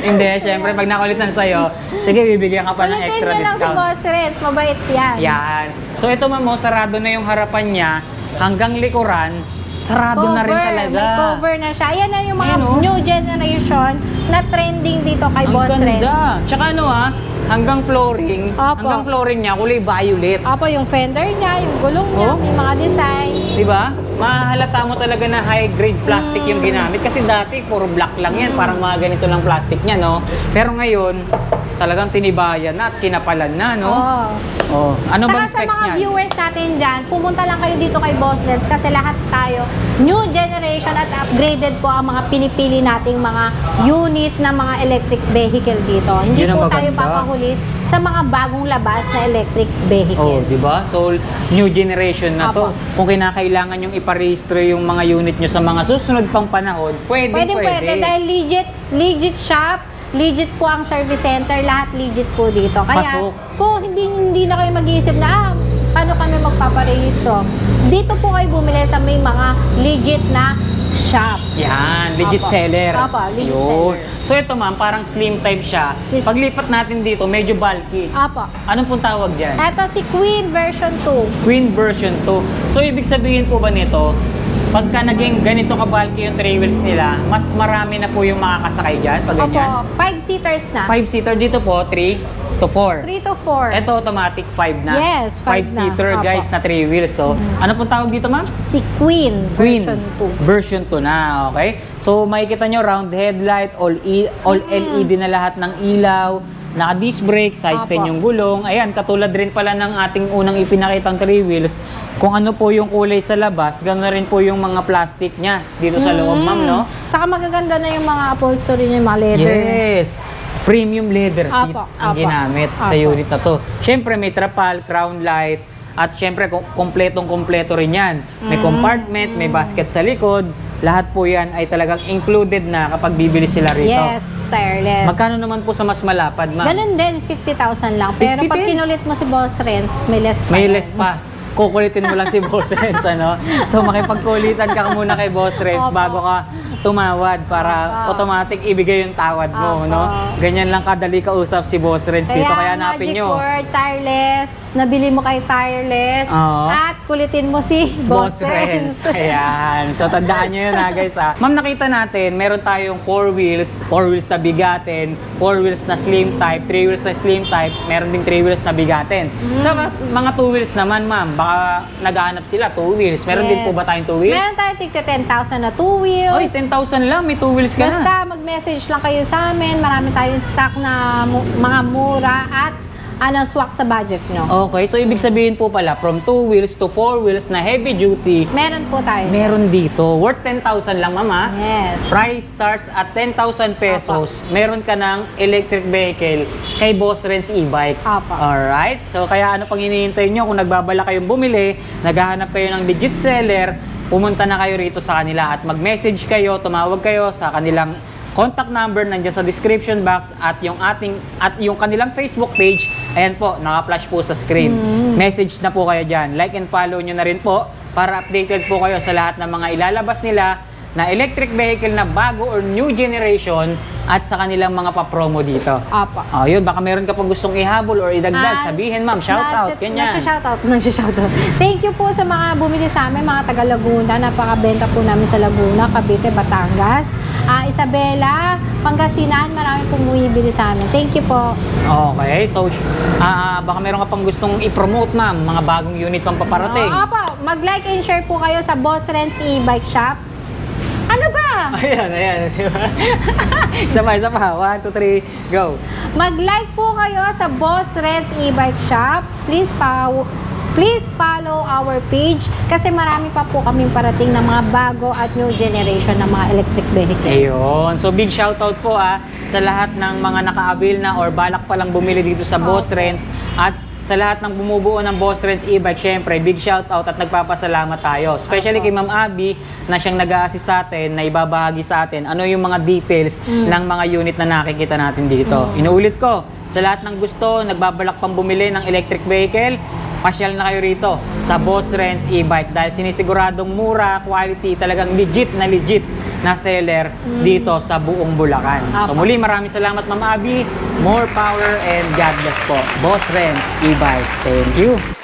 Speaker 2: Hindi, syempre, pag nakulitan sa'yo, sige, bibigyan ka pa ng
Speaker 1: Kulitin
Speaker 2: extra
Speaker 1: niyo lang si
Speaker 2: discount.
Speaker 1: Boss Renz, mabait yan.
Speaker 2: Yan. So ito, ma'am, sarado na yung harapan niya hanggang likuran. Sarado na rin talaga.
Speaker 1: May cover na siya. Ayan na yung mga
Speaker 2: Ayun, oh.
Speaker 1: new generation na trending dito kay
Speaker 2: Ang
Speaker 1: Boss Renz.
Speaker 2: ganda. Tsaka ano hanggang flooring.
Speaker 1: Opo.
Speaker 2: Hanggang flooring niya, kulay violet.
Speaker 1: Apo, yung fender niya, yung gulong niya,
Speaker 2: Oh.
Speaker 1: may mga design.
Speaker 2: Diba? Mahalata mo talaga na high-grade plastic yung ginamit. Kasi dati, puro black lang yan. Parang mga ganito lang plastic niya, no? Pero ngayon, talagang tinibayan na at kinapalan na, no?
Speaker 1: Oh.
Speaker 2: Oh. Ano
Speaker 1: Saka
Speaker 2: bang
Speaker 1: sa
Speaker 2: specs
Speaker 1: mga
Speaker 2: niyan?
Speaker 1: viewers natin dyan, pumunta lang kayo dito kay Boss Renz kasi lahat tayo new generation at upgraded po ang mga pinipili nating mga unit na mga electric vehicle dito. Hindi
Speaker 2: Yun ang
Speaker 1: po tayo
Speaker 2: maganda.
Speaker 1: papahulit sa mga bagong labas na electric vehicle.
Speaker 2: Oh, di ba? So, new generation na to.
Speaker 1: Apo.
Speaker 2: Kung kinakailangan yung iparehistro yung mga unit nyo sa mga susunod pang panahon, pwede.
Speaker 1: Pwede dahil legit shop, legit po ang service center, lahat legit po dito. Kaya
Speaker 2: Pasok.
Speaker 1: kung hindi na kayo mag-iisip na paano kami magpaparehistro, dito po kayo bumili sa may mga legit na shop.
Speaker 2: Yan, legit
Speaker 1: Apo.
Speaker 2: seller.
Speaker 1: Apo, legit
Speaker 2: Yun.
Speaker 1: seller.
Speaker 2: So ito ma'am, parang slim type siya.
Speaker 1: Yes.
Speaker 2: Paglipat natin dito, medyo bulky.
Speaker 1: Apo.
Speaker 2: Anong pong tawag dyan?
Speaker 1: Ito si Queen version 2.
Speaker 2: Queen version 2. So ibig sabihin po ba nito, pagka naging ganito ka-bulky yung 3 wheels nila, mas marami na po yung makakasakay dyan pag ganyan?
Speaker 1: Opo, 5-seaters na.
Speaker 2: 5-seater dito po, 3 to 4.
Speaker 1: 3 to 4.
Speaker 2: Ito automatic 5 na.
Speaker 1: Yes, 5 na.
Speaker 2: 5-seater
Speaker 1: Opo.
Speaker 2: guys na 3 wheels. So, ano pong tawag dito ma'am?
Speaker 1: Si Queen
Speaker 2: Queen
Speaker 1: version 2.
Speaker 2: version 2 na, okay? So makikita nyo round headlight, all LED na lahat ng ilaw, naka-disc brake, size 10
Speaker 1: Apo.
Speaker 2: yung gulong. Ayan, katulad rin pala ng ating unang ipinakitang 3 wheels. Kung ano po yung kulay sa labas, ganoon na rin po yung mga plastic niya dito sa loob, ma'am, no?
Speaker 1: Saka magaganda na yung mga upholstery niya, yung mga leather.
Speaker 2: Yes! Premium leather seat
Speaker 1: Apo,
Speaker 2: ang
Speaker 1: apo,
Speaker 2: ginamit sa
Speaker 1: apo.
Speaker 2: unit na to. Siyempre may trapal, crown light, at siyempre kompletong-kompleto rin yan. May compartment, may basket sa likod. Lahat po yan ay talagang included na kapag bibili sila rito.
Speaker 1: Yes, tireless.
Speaker 2: Magkano naman po sa mas malapad, ma'am?
Speaker 1: Ganun din, 50,000 lang. Pero
Speaker 2: 50
Speaker 1: pag
Speaker 2: din?
Speaker 1: kinulit mo si Boss Renz, may less pa
Speaker 2: May
Speaker 1: yan.
Speaker 2: less pa. Kukulitin mo lang si Boss Renz, ano? So makipagkulitan ka muna kay Boss Renz
Speaker 1: Opo.
Speaker 2: bago ka tumawad para
Speaker 1: Opo.
Speaker 2: automatic ibigay yung tawad mo,
Speaker 1: Opo.
Speaker 2: no? Ganyan lang kadali kausap si Boss Renz dito, kaya hanapin
Speaker 1: Magic
Speaker 2: nyo.
Speaker 1: Word, tireless, nabili mo kay tireless,
Speaker 2: Oo.
Speaker 1: at kulitin mo si Boss Renz.
Speaker 2: Ayan. So, tandaan nyo yun guys Ma'am, nakita natin, meron tayong 4 wheels na bigatin, 4 wheels na slim type, 3 wheels na slim type, meron ding 3 wheels na bigatin. Sa mga 2 wheels naman, ma'am, baka naghahanap sila 2 wheels. Meron din
Speaker 1: Yes.
Speaker 2: po ba tayong 2 wheels?
Speaker 1: Meron tayo tigta 10,000 na 2 wheels.
Speaker 2: Oy, 10,000 lang, may 2 wheels ka na.
Speaker 1: Basta mag-message lang kayo sa amin. Marami tayong stock na mga mura at swak sa budget nyo.
Speaker 2: Okay, so ibig sabihin po pala, from 2 wheels to 4 wheels na heavy duty,
Speaker 1: Meron po tayo.
Speaker 2: meron dito. Worth 10,000 lang, mama.
Speaker 1: Yes.
Speaker 2: Price starts at 10,000 pesos. Meron ka ng electric vehicle kay Boss Renz e-bike.
Speaker 1: Apo.
Speaker 2: Alright? So, kaya ano pang hinihintay nyo kung nagbabala kayong bumili, naghahanap kayo ng legit seller, pumunta na kayo rito sa kanila at mag-message kayo, tumawag kayo sa kanilang contact number nandiyan sa description box at yung kanilang Facebook page, ayan po, naka-flash po sa screen. Message na po kayo diyan. Like and follow nyo na rin po para updated po kayo sa lahat ng mga ilalabas nila na electric vehicle na bago or new generation at sa kanilang mga pa-promo dito.
Speaker 1: Apa.
Speaker 2: Oh, yun, baka meron ka pang gustong ihabol or idagdag, sabihin ma'am, shoutout, ganyan.
Speaker 1: Nagsha-shoutout. Thank you po sa mga bumili sa amin, mga taga Laguna. Napakabenta po namin sa Laguna, Cavite, Batangas. Isabela, Pangasinan, marami pong bumibili sa amin. Thank you po.
Speaker 2: Okay, so baka meron ka pang gustong i-promote ma'am, mga bagong unit pang paparating.
Speaker 1: Apa, mag-like and share po kayo sa Boss Renz e-bike shop. Ano ba?
Speaker 2: Ayan. Isa pa. 1, 2, 3, go.
Speaker 1: Mag-like po kayo sa Boss Renz e-bike shop. Please follow our page kasi marami pa po kaming parating na mga bago at new generation ng mga electric vehicle.
Speaker 2: Ayun. So big shoutout po sa lahat ng mga naka-avail na or balak pa lang bumili dito sa Boss Renz at sa lahat ng bumubuo ng Boss Renz e-bike, syempre, big shoutout at nagpapasalamat tayo. Especially kay Ma'am Abby na siyang nag-a-assist sa atin, na ibabahagi sa atin ano yung mga details ng mga unit na nakikita natin dito. Inuulit ko, sa lahat ng gusto, nagbabalak pang bumili ng electric vehicle, pasyal na kayo rito sa Boss Renz e-bike dahil sinisiguradong mura, quality, talagang legit na seller dito sa buong Bulacan. So muli, maraming salamat Ma'am Abby. More power and God bless po. Boss Renz e-bike. Thank you.